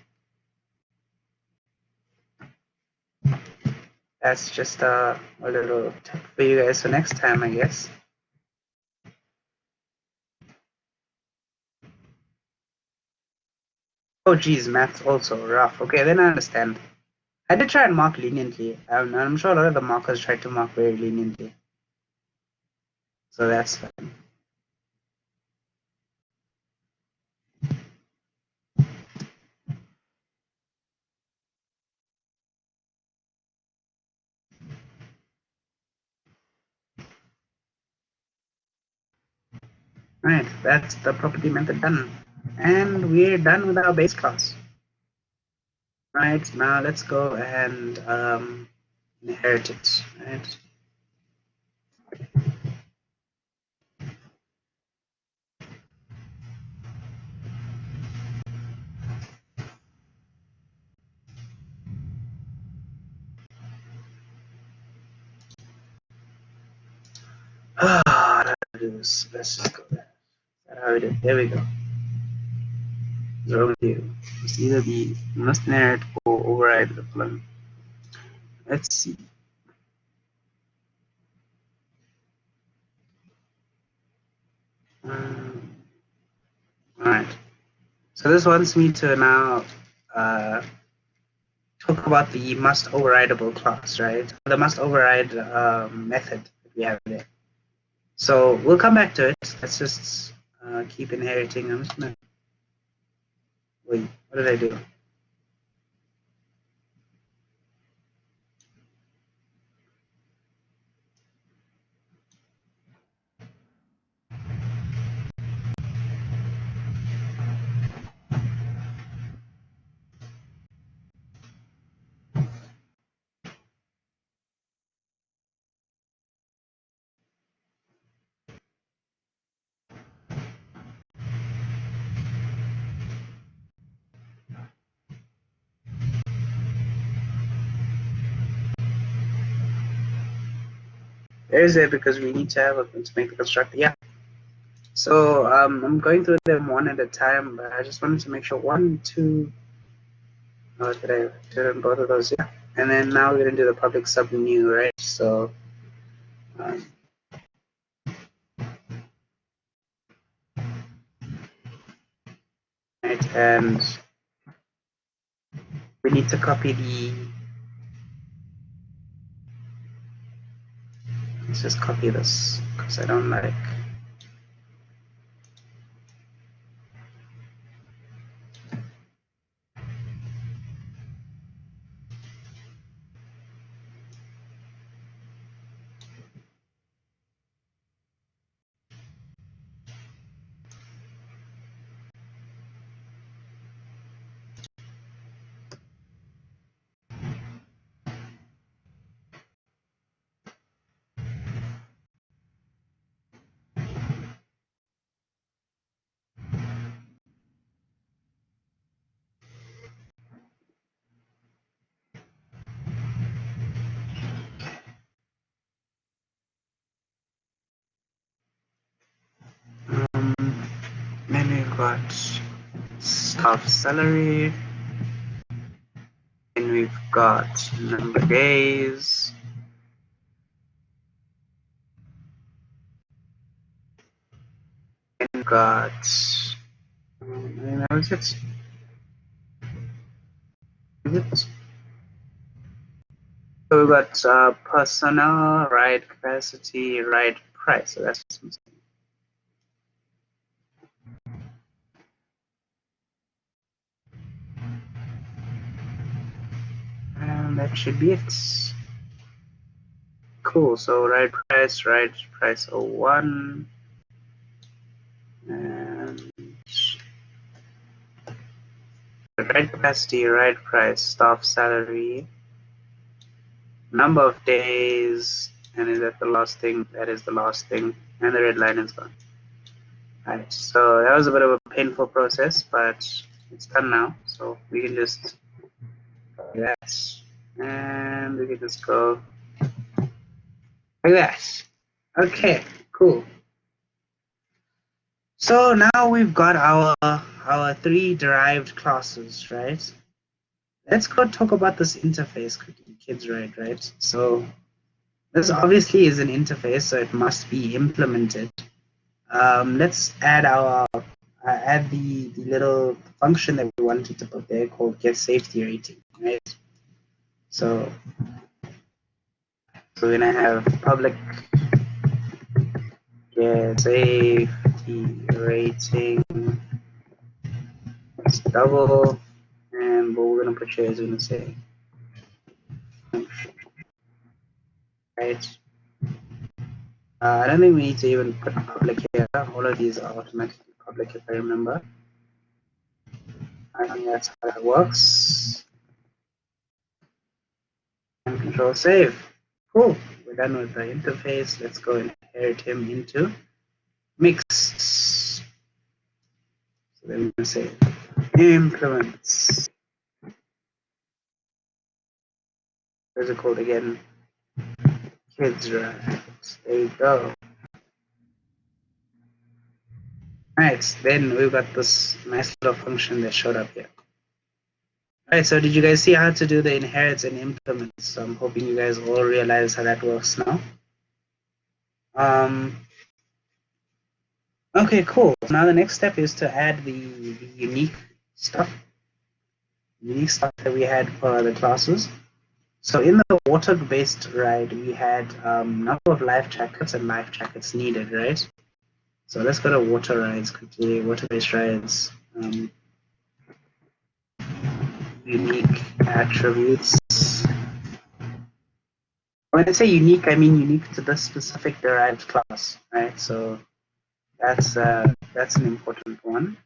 That's just a little tip for you guys for next time, I guess. Oh geez, math's also rough. Okay, then I understand. I did try and mark leniently. I'm sure a lot of the markers tried to mark very leniently. So that's fine. Right, that's the property method done. And we're done with our base class. Right, now let's go and inherit it. Right. Let's just go there. That's how we did. There we go. So must either be must inherit or override the plan. Let's see. Alright. So this wants me to now talk about the must overrideable class, right? The must override method that we have there. So we'll come back to it. Let's just keep inheriting. I'm just gonna wait. What did I do? There's it because we need to have a to make the constructor. Yeah. So I'm going through them one at a time, but I just wanted to make sure 1, 2. Oh, did I did both of those? Yeah. And then now we're gonna do the public sub new, right? So. Right, and we need to copy the. Let's just copy this because I don't like. Then we've got staff salary. Then we've got number of days. Then we've got. Is it? So we've got personnel, right capacity, right price. So that's missing. And that should be it. Cool. So right price 01. And right capacity, right price, staff salary, number of days, and is that the last thing? That is the last thing, and the red line is gone. Alright, so that was a bit of a painful process, but it's done now. So we can just do that, and we can just go Like that. Okay, cool. So now we've got our three derived classes, right? Let's go talk about this interface quickly, kids, right? So this obviously is an interface, so it must be implemented. Let's add add the little function that we wanted to put there called get safety rating, right? So we're gonna have public get safety rating double, and what we're gonna put here is gonna say right. I don't think we need to even put public here. All of these are automatically public if I remember. I think that's how that works. And control save. Cool. We're done with the interface. Let's go and inherit him into mixed. So then we're gonna say implements. Where's it called again? Kids right. There you go. Right, then we've got this nice little function that showed up here. Alright, so did you guys see how to do the inherits and implements? So I'm hoping you guys all realize how that works now. Okay, cool. Now the next step is to add the unique stuff that we had for the classes. So in the water-based ride, we had number of life jackets and life jackets needed, right? So let's go to water rides quickly, water-based rides. Unique attributes. When I say unique, I mean unique to this specific derived class, right? So that's an important one.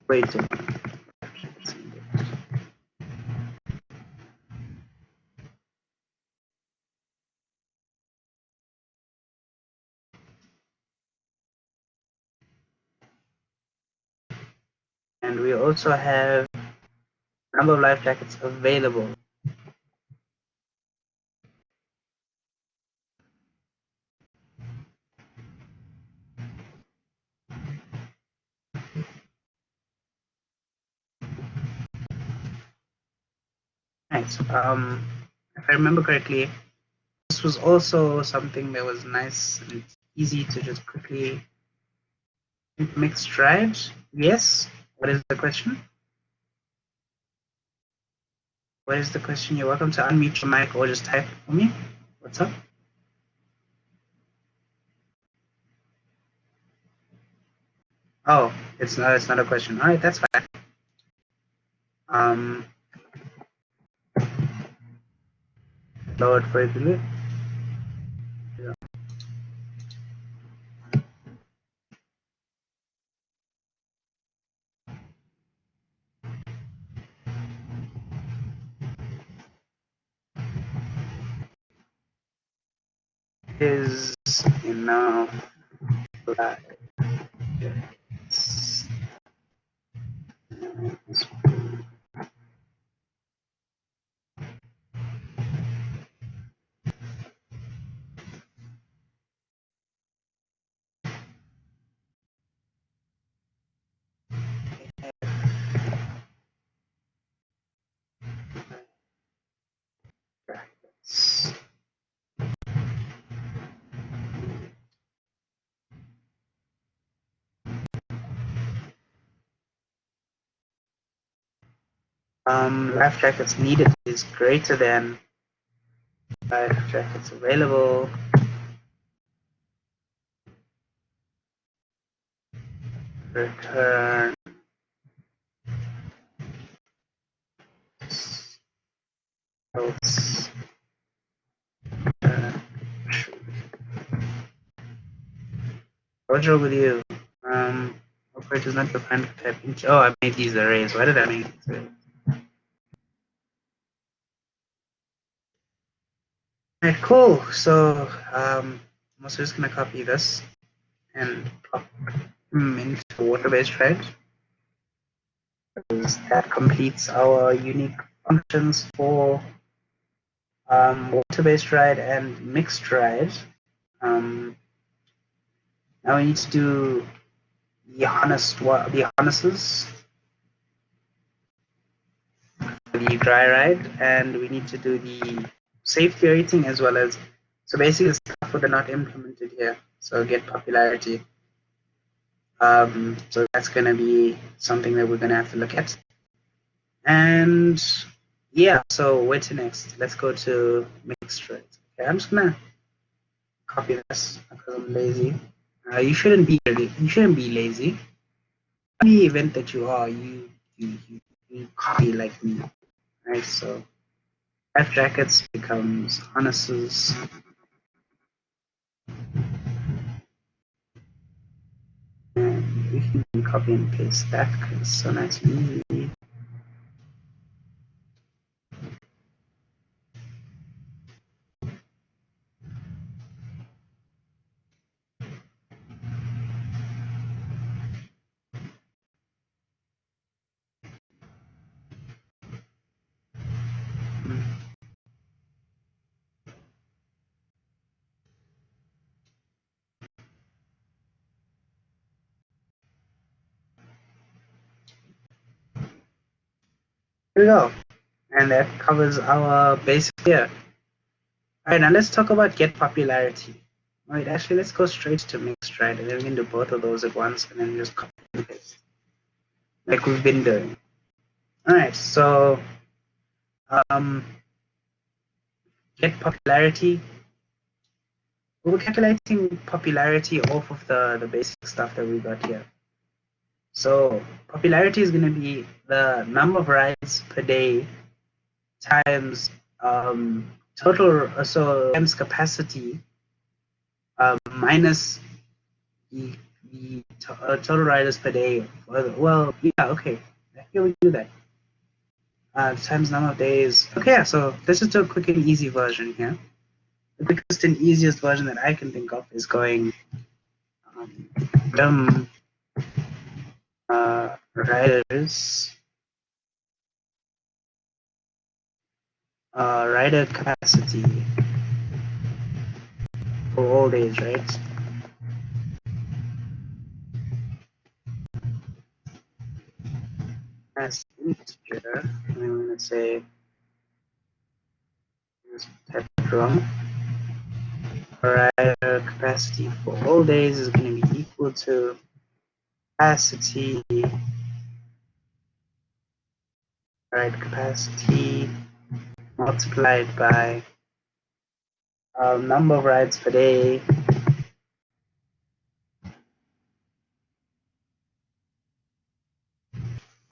Rating. And we also have number of life jackets available. Right. If I remember correctly, this was also something that was nice and easy to just quickly mixed rides. Yes. What is the question? What is the question? You're welcome to unmute your mic or just type for me. What's up? Oh, it's not a question. All right, that's fine. Lowered for it, yeah. Is enough black. Life jackets needed is greater than life jackets available. Return else. What's wrong with you? Operator is not defined for type int. Oh, I made these arrays. Why did I make these arrays? Alright, cool. So I'm also just gonna copy this and plop into water-based RIDE, because that completes our unique functions for water-based RIDE and mixed RIDE. Now we need to do the harnesses, the dry RIDE, and we need to do the safety rating as well as, so basically stuff that are not implemented here. So get popularity. So that's going to be something that we're going to have to look at. And yeah, so where to next? Let's go to mixed RIDE. Okay, I'm just going to copy this because I'm lazy. You shouldn't be lazy. Any event that you are, you copy like me, right? So life jackets becomes harnesses. And we can copy and paste that because it's so nice and easy. Here we go. And that covers our basic here. Alright, now let's talk about get popularity. Alright, actually let's go straight to mixed, right? And then we can do both of those at once and then just copy and paste. Like we've been doing. Alright, so get popularity. We're calculating popularity off of the basic stuff that we got here. So popularity is going to be the number of rides per day times total, so times capacity minus the total riders per day. Well, yeah, okay. Here we do that. Times number of days. Okay, so this is a quick and easy version here. The quickest and easiest version that I can think of is going riders rider capacity for all days, right? As integer, and I'm going to say just type it wrong. Rider capacity for all days is going to be equal to capacity, ride capacity multiplied by number of rides per day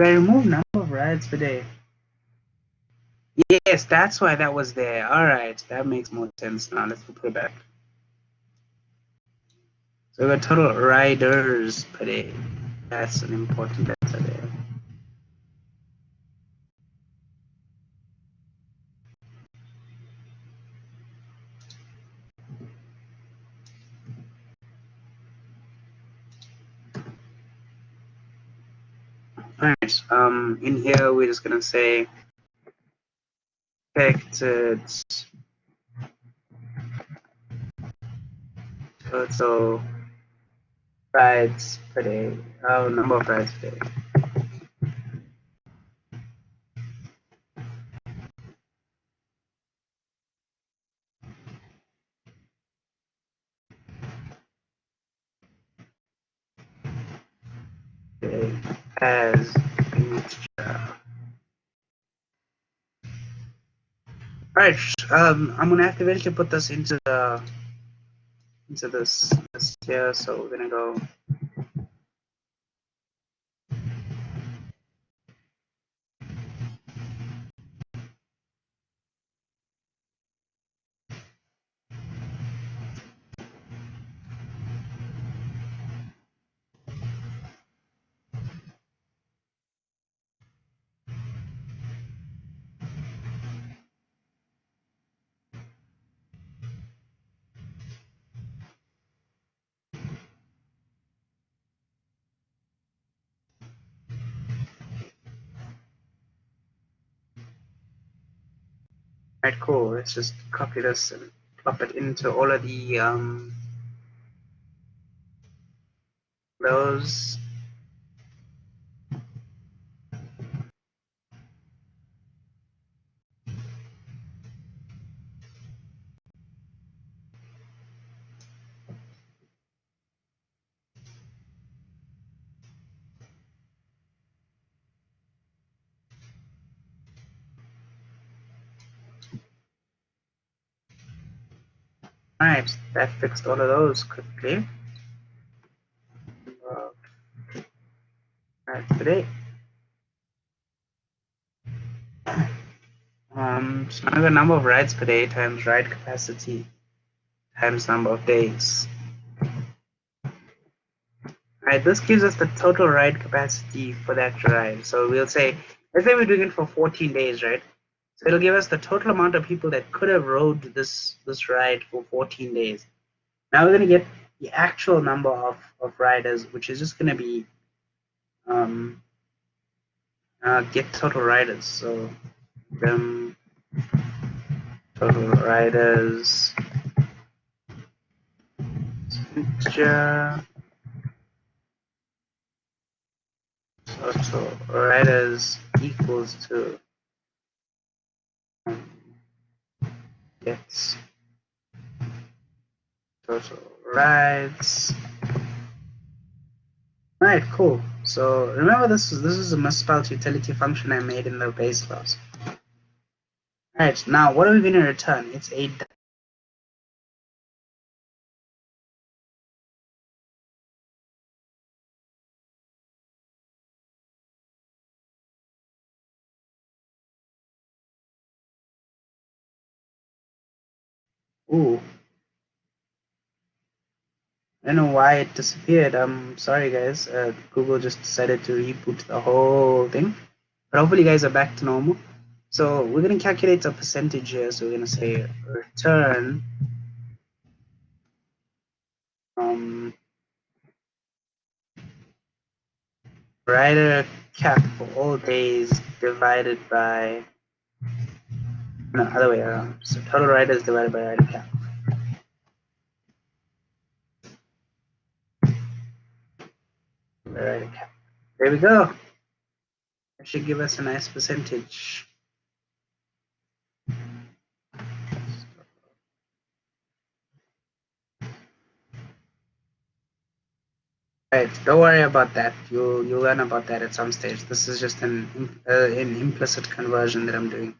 I remove number of rides per day. Yes, that's why that was there. All right, that makes more sense now. Let's put it back. So we got total riders per day. That's an important letter there. All right. In here we're just gonna say expected total rides per day. Number of rides per day. As Alright, I'm gonna have to eventually put this into this here, so we're gonna go Right, cool. Let's just copy this and plop it into all of the those. Alright, that fixed all of those quickly. Alright, today. So now the number of rides per day times ride capacity times number of days. Alright, this gives us the total ride capacity for that ride. So we'll say, let's say we're doing it for 14 days, right? So it'll give us the total amount of people that could have rode this ride for 14 days. Now we're going to get the actual number of riders, which is just going to be get total riders. So total riders integer total riders equals to get total rides. Alright, cool. So remember this is a misspelled utility function I made in the base class. Alright, now what are we going to return? It's a ooh. I don't know why it disappeared. I'm sorry guys. Google just decided to reboot the whole thing. But hopefully you guys are back to normal. So we're going to calculate a percentage here. So we're going to say return rider cap for all days divided by, no, other way around. So total riders divided by rider cap. Rider cap. There we go. That should give us a nice percentage. Right, don't worry about that. You'll learn about that at some stage. This is just an implicit conversion that I'm doing.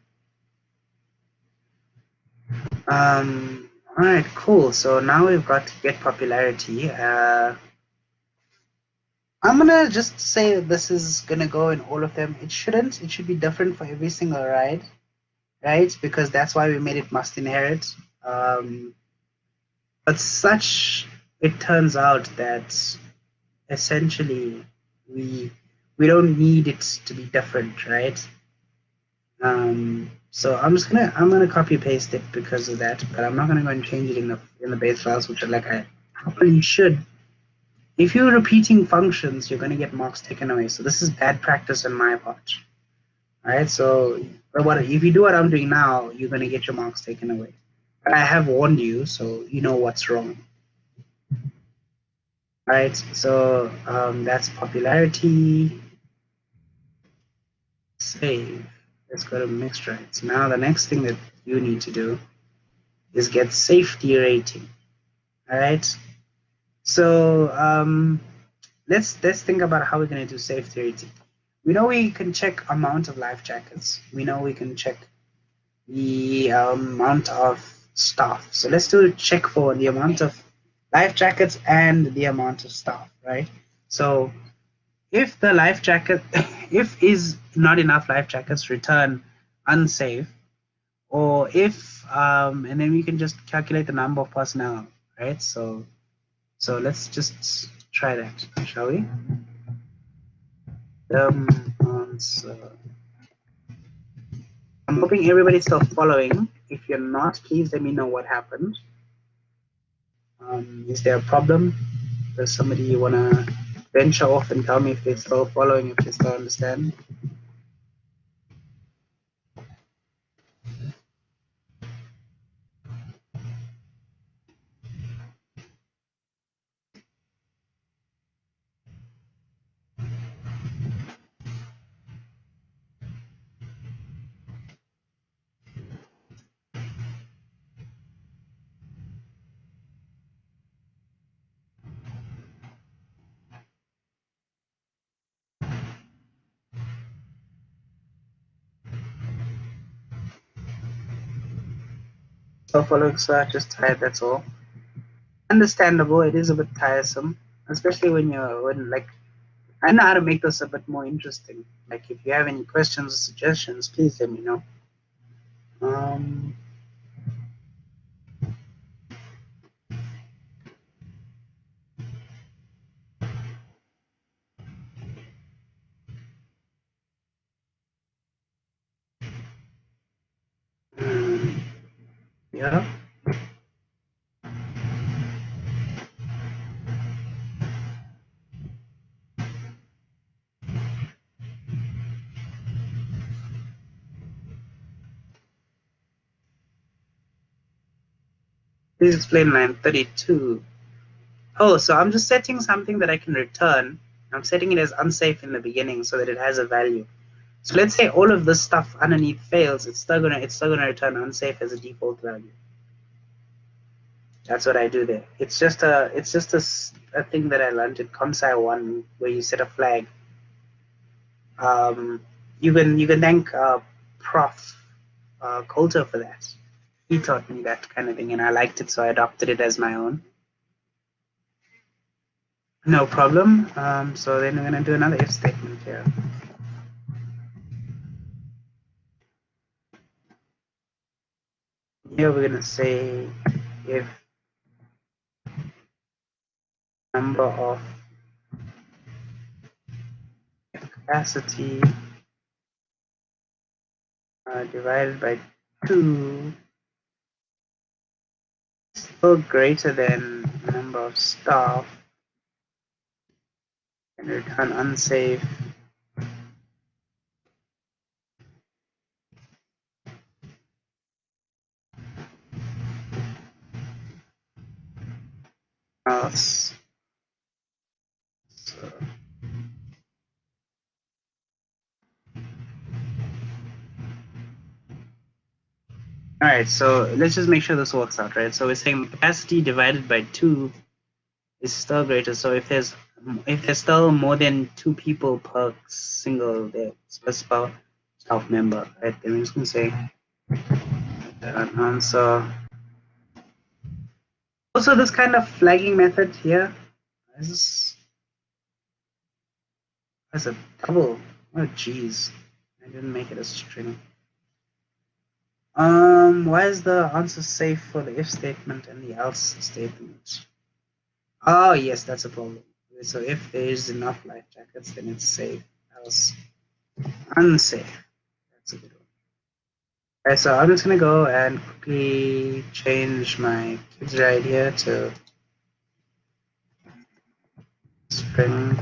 All right, cool. So now we've got get popularity. I'm gonna just say that this is gonna go in all of them. It shouldn't. It should be different for every single ride, right? Because that's why we made it must inherit. But such it turns out that essentially we don't need it to be different, right? So I'm gonna copy paste it because of that, but I'm not gonna go and change it in the base files, which are like I probably should. If you're repeating functions, you're gonna get marks taken away. So this is bad practice on my part. Alright, so if you do what I'm doing now, you're gonna get your marks taken away. But I have warned you, so you know what's wrong. Alright, so that's popularity. Save. Let's go to mixed rights. Now the next thing that you need to do is get safety rating. Alright. So let's think about how we're gonna do safety rating. We know we can check amount of life jackets. We know we can check the amount of staff. So let's do a check for the amount of life jackets and the amount of staff, right? So if the life jacket, if is not enough life jackets, return unsafe, or if and then we can just calculate the number of personnel, right? So let's just try that, shall we? Answer. I'm hoping everybody's still following. If you're not, please let me know what happened. Is there a problem? Does somebody want to venture off and tell me if they're still following, if they still understand? So for looks just tired, that's all. Understandable, it is a bit tiresome, especially when like I know how to make this a bit more interesting. Like if you have any questions or suggestions, please let me know. Um, yeah. Please explain line 32. Oh, so I'm just setting something that I can return. I'm setting it as unsafe in the beginning so that it has a value. So let's say all of this stuff underneath fails, it's still gonna return unsafe as a default value. That's what I do there. It's just a thing that I learned in ComSci 1 where you set a flag. You can thank Prof. Coulter for that. He taught me that kind of thing, and I liked it, so I adopted it as my own. No problem. So then we're gonna do another if statement here. Here we're gonna say if number of capacity divided by 2 is still greater than the number of staff and return unsafe. Else. So, all right, so let's just make sure this works out, right? So we're saying capacity divided by 2 is still greater. So if there's still more than 2 people per single specified staff member, right? Then we're just gonna say answer. Also, this kind of flagging method here is as a double. Oh jeez, I didn't make it a string. Why is the answer safe for the if statement and the else statement? Oh yes, that's a problem. So if there is enough life jackets, then it's safe. Else unsafe. That's a good one. Alright, so I'm just gonna go and quickly change my kids right here to string.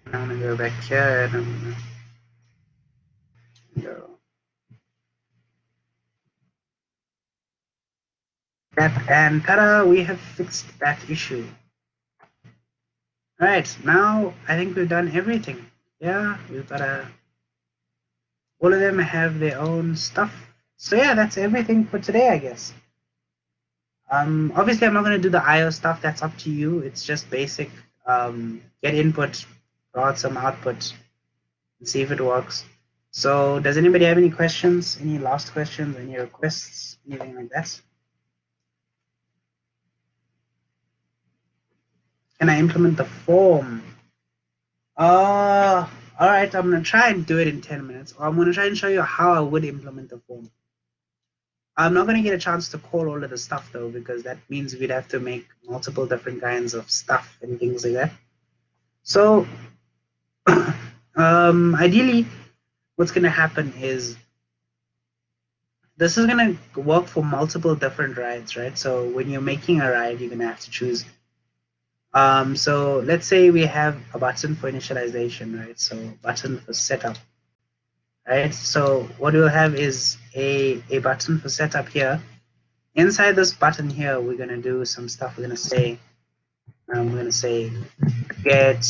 I'm gonna go back here and I'm gonna go that, and ta-da, we have fixed that issue. Alright, now I think we've done everything. Yeah, we've got all of them have their own stuff. So yeah, that's everything for today, I guess. Obviously I'm not gonna do the IO stuff, that's up to you. It's just basic, get input, draw out some output, and see if it works. So does anybody have any questions, any last questions, any requests, anything like that? Can I implement the form? All right, I'm gonna try and do it in 10 minutes, or I'm gonna try and show you how I would implement the form. I'm not gonna get a chance to call all of the stuff though, because that means we'd have to make multiple different kinds of stuff and things like that. So ideally, what's gonna happen is this is gonna work for multiple different rides, right? So when you're making a ride, you're gonna have to choose. So let's say we have a button for initialization, right? So button for setup, right? So what we'll have is a button for setup here. Inside this button here, we're gonna do some stuff. We're gonna say get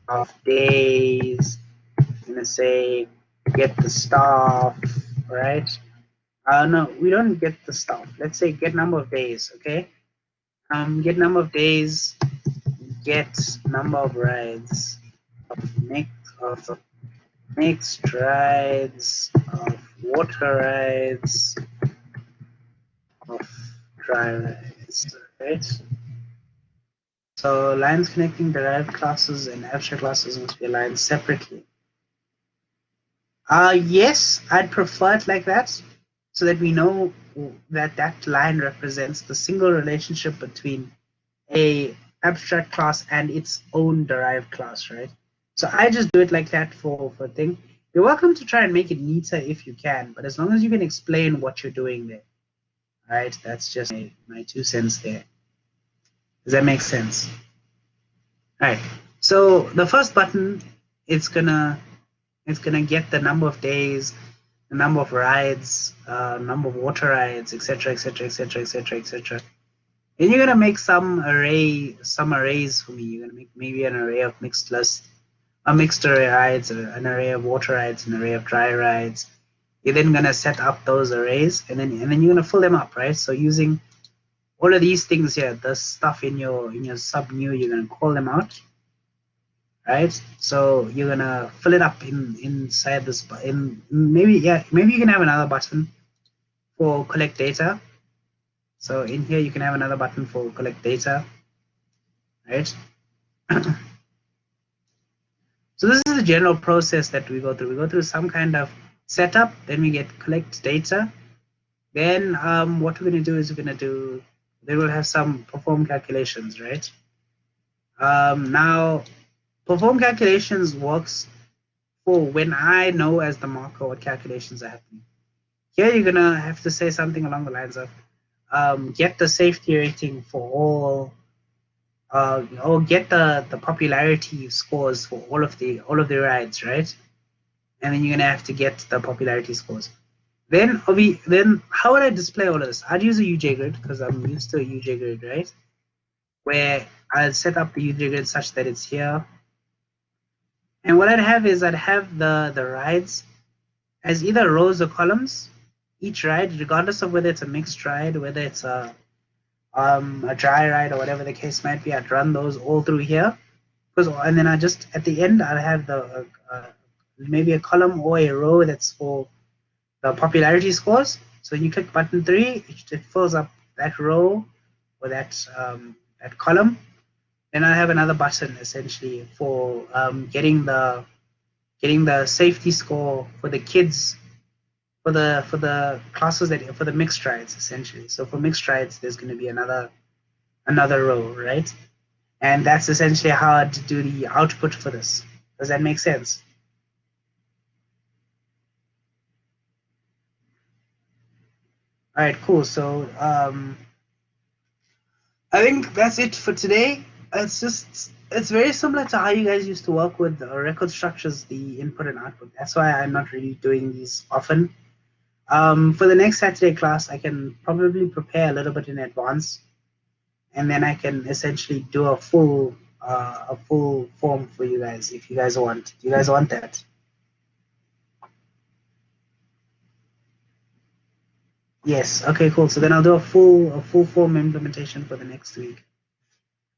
of days. I'm gonna say get the staff, right? No, we don't get the staff. Let's say get number of days, okay? Get number of days, get number of rides, of mixed rides of water rides of dry rides, right? So lines connecting derived classes and abstract classes must be aligned separately. Yes, I'd prefer it like that, so that we know that that line represents the single relationship between a abstract class and its own derived class, right? So I just do it like that for a thing. You're welcome to try and make it neater if you can, but as long as you can explain what you're doing there, right? That's just my 2 cents there. Does that make sense? All right. So the first button, it's gonna get the number of days, the number of rides, number of water rides, etc., etc., etc., etc., etc. And you're gonna make some arrays for me. You're gonna make maybe an array of mixed list, a mixed array rides, an array of water rides, an array of dry rides. You're then gonna set up those arrays, and then you're gonna fill them up, right? So using all of these things here, the stuff in your sub new, you're gonna call them out, right? So you're gonna fill it up inside this. Maybe you can have another button for collect data. So in here you can have another button for collect data, right? So this is the general process that we go through. We go through some kind of setup, then we get collect data. Then what we're going to do is then we'll have some perform calculations, right? Now, perform calculations works for when I know as the marker what calculations are happening. Here you're going to have to say something along the lines of get the safety rating for all, or get the popularity scores for all of the rides, right? And then you're gonna have to get the popularity scores. Then how would I display all of this? I'd use a UJ grid because I'm used to a UJ grid, right? Where I'll set up the UJ grid such that it's here. And what I'd have is I'd have the rides as either rows or columns. Each ride, regardless of whether it's a mixed ride, whether it's a dry ride or whatever the case might be, I'd run those all through here, and then I just at the end I'll have the maybe a column or a row that's for the popularity scores. So when you click button 3, it fills up that row or that column. Then I have another button essentially for getting the safety score for the kids, for the classes for the mixed rides essentially. So for mixed rides, there's going to be another row, right? And that's essentially how to do the output for this. Does that make sense? All right, cool. So I think that's it for today. It's very similar to how you guys used to work with record structures, the input and output. That's why I'm not really doing these often. For the next Saturday class, I can probably prepare a little bit in advance, and then I can essentially do a full form for you guys if you guys want. Do you guys want that? Yes. Okay. Cool. So then I'll do a full form implementation for the next week,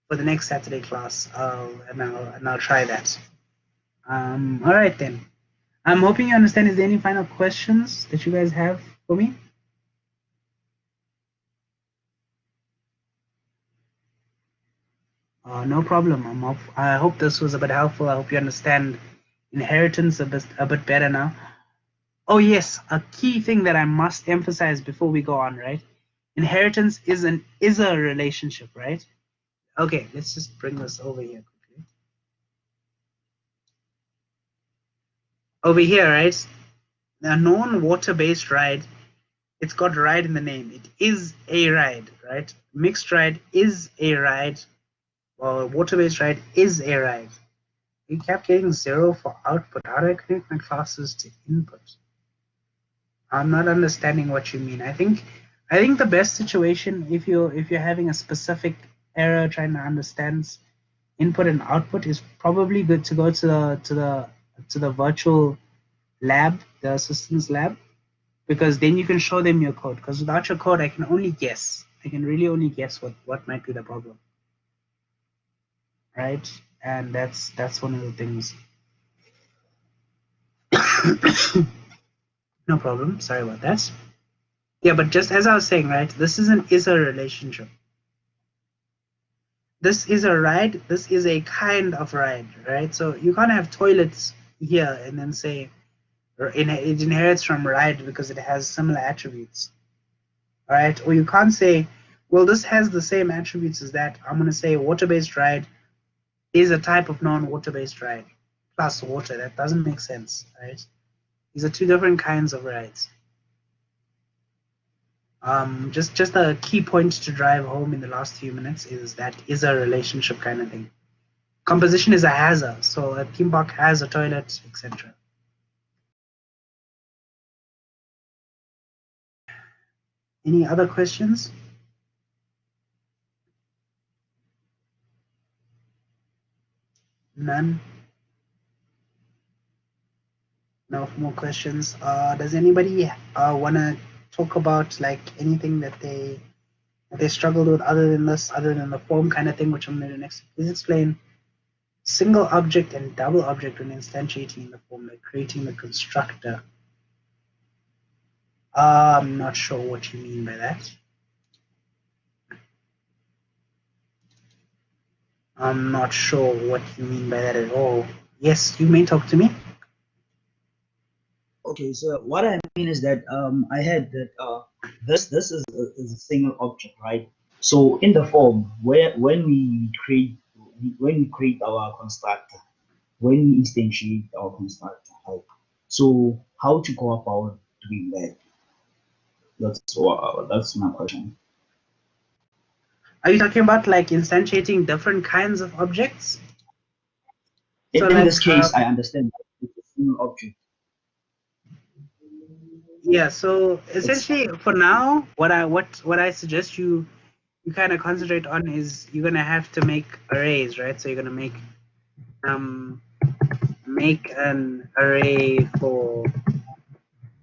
for the next Saturday class. And I'll try that. All right then. I'm hoping you understand. Is there any final questions that you guys have for me? No problem. I hope this was a bit helpful. I hope you understand inheritance a bit better now. Oh yes, a key thing that I must emphasize before we go on, right? Inheritance is a relationship, right? Okay, let's just bring this over here quickly. Over here, right? A non-water-based ride, it's got ride in the name. It is a ride, right? Mixed ride is a ride, or water-based ride is a ride. We kept getting 0 for output. How do I connect my classes to input? I'm not understanding what you mean. I think the best situation, if you're having a specific error trying to understand input and output, is probably good to go to the virtual lab, the assistance lab, because then you can show them your code. Because without your code, I can only guess. I can really only guess what might be the problem, right? And that's one of the things. No problem. Sorry about that. Yeah, but just as I was saying, right, this is a relationship. This is a ride. This is a kind of ride, right? So you can't have toilets here and then say it inherits from ride because it has similar attributes, right? Or you can't say, well, this has the same attributes as that. I'm going to say water-based ride is a type of non-water-based ride plus water. That doesn't make sense, right? These are two different kinds of rides. Just a key point to drive home in the last few minutes is that is a relationship kind of thing. Composition is a hazard, so a theme park has a toilet, etc. Any other questions? None? No more questions. Does anybody want to talk about like anything that they struggled with other than this, other than the form kind of thing, which I'm going to do next? Please explain single object and double object when instantiating the form, like creating the constructor. I'm not sure what you mean by that. I'm not sure what you mean by that at all. Yes, you may talk to me. Okay, so what I mean is that I had that this is a single object, right? So in the form where when we create our constructor, when we instantiate our constructor, right? So how to go about doing that? That's my question. Are you talking about like instantiating different kinds of objects? In, So in like, this case, I understand it's a single object. yeah, so essentially for now, what I suggest you kind of concentrate on is you're gonna have to make arrays, right? So you're gonna make an array for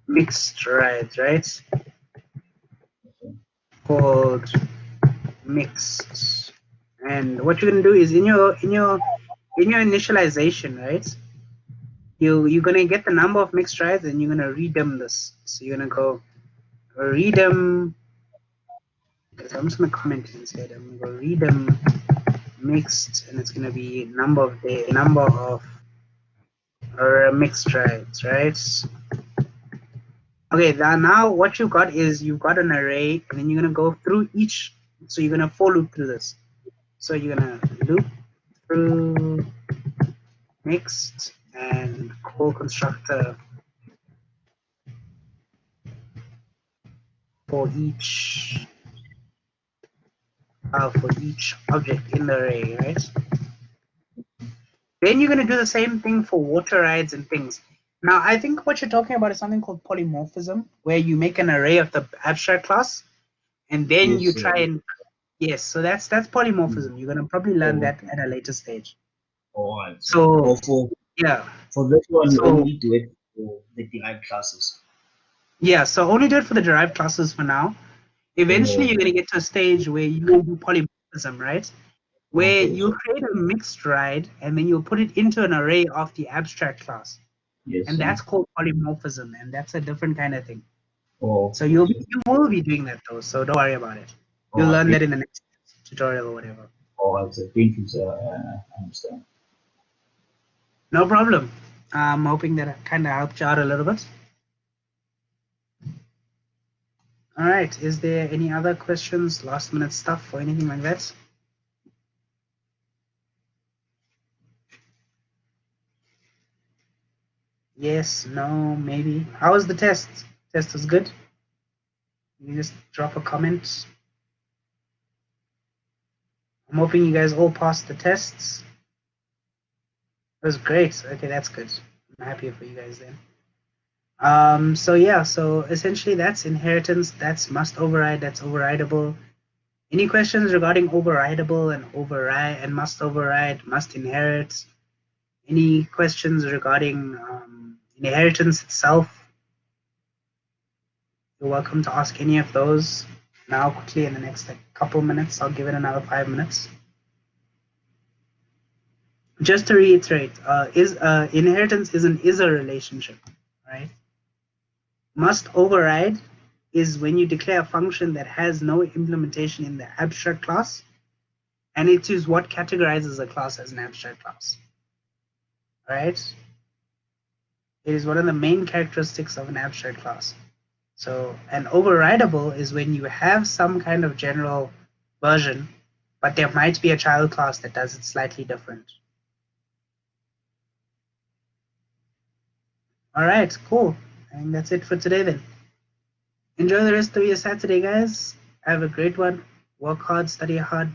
mixed rides, right? Called mixed. And what you're gonna do is in your initialization, right? You're gonna get the number of mixed rides and you're gonna redim this. So you're gonna go redim. I'm just gonna comment instead. I'm gonna go redim mixed, and it's gonna be number of mixed rides, right? Okay, now what you got is you've got an array, and then you're gonna go through each. So you're gonna for loop through this. So you're gonna loop through mixed and call constructor for each object in the array, right? Then you're gonna do the same thing for water rides and things. Now I think what you're talking about is something called polymorphism, where you make an array of the abstract class, and then Yes, you try and so that's polymorphism. You're gonna probably learn that at a later stage. All right. So for yeah. this one, you So only do it for the derived classes. yeah, so only do it for the derived classes for now. Eventually, Oh. you're gonna get to a stage where you can do polymorphism, right? Where Okay. you create a mixed ride and then you'll put it into an array of the abstract class. Yes. And that's called polymorphism, and that's a different kind of thing. Oh. So you will be doing that though, so don't worry about it. You'll learn that in the next tutorial or whatever. Oh, so thank you, sir. I understand. No problem. I'm hoping that I kind of helped you out a little bit. All right, is there any other questions, last minute stuff or anything like that? Yes, no, maybe. How was the test? Test was good? You just drop a comment. I'm hoping you guys all passed the tests. It was great. Okay, that's good. I'm happy for you guys then. So yeah, so essentially that's inheritance, that's must override, that's overridable. Any questions regarding overridable and override and must override, must inherit? Any questions regarding inheritance itself? You're welcome to ask any of those now quickly in the next couple minutes. I'll give it another 5 minutes. Just to reiterate, inheritance is a relationship. right? Must override is when you declare a function that has no implementation in the abstract class, and it is what categorizes a class as an abstract class, right? It is one of the main characteristics of an abstract class. So an overridable is when you have some kind of general version, but there might be a child class that does it slightly different. All right, cool. I think that's it for today then. Enjoy the rest of your Saturday, guys. Have a great one. Work hard, study hard.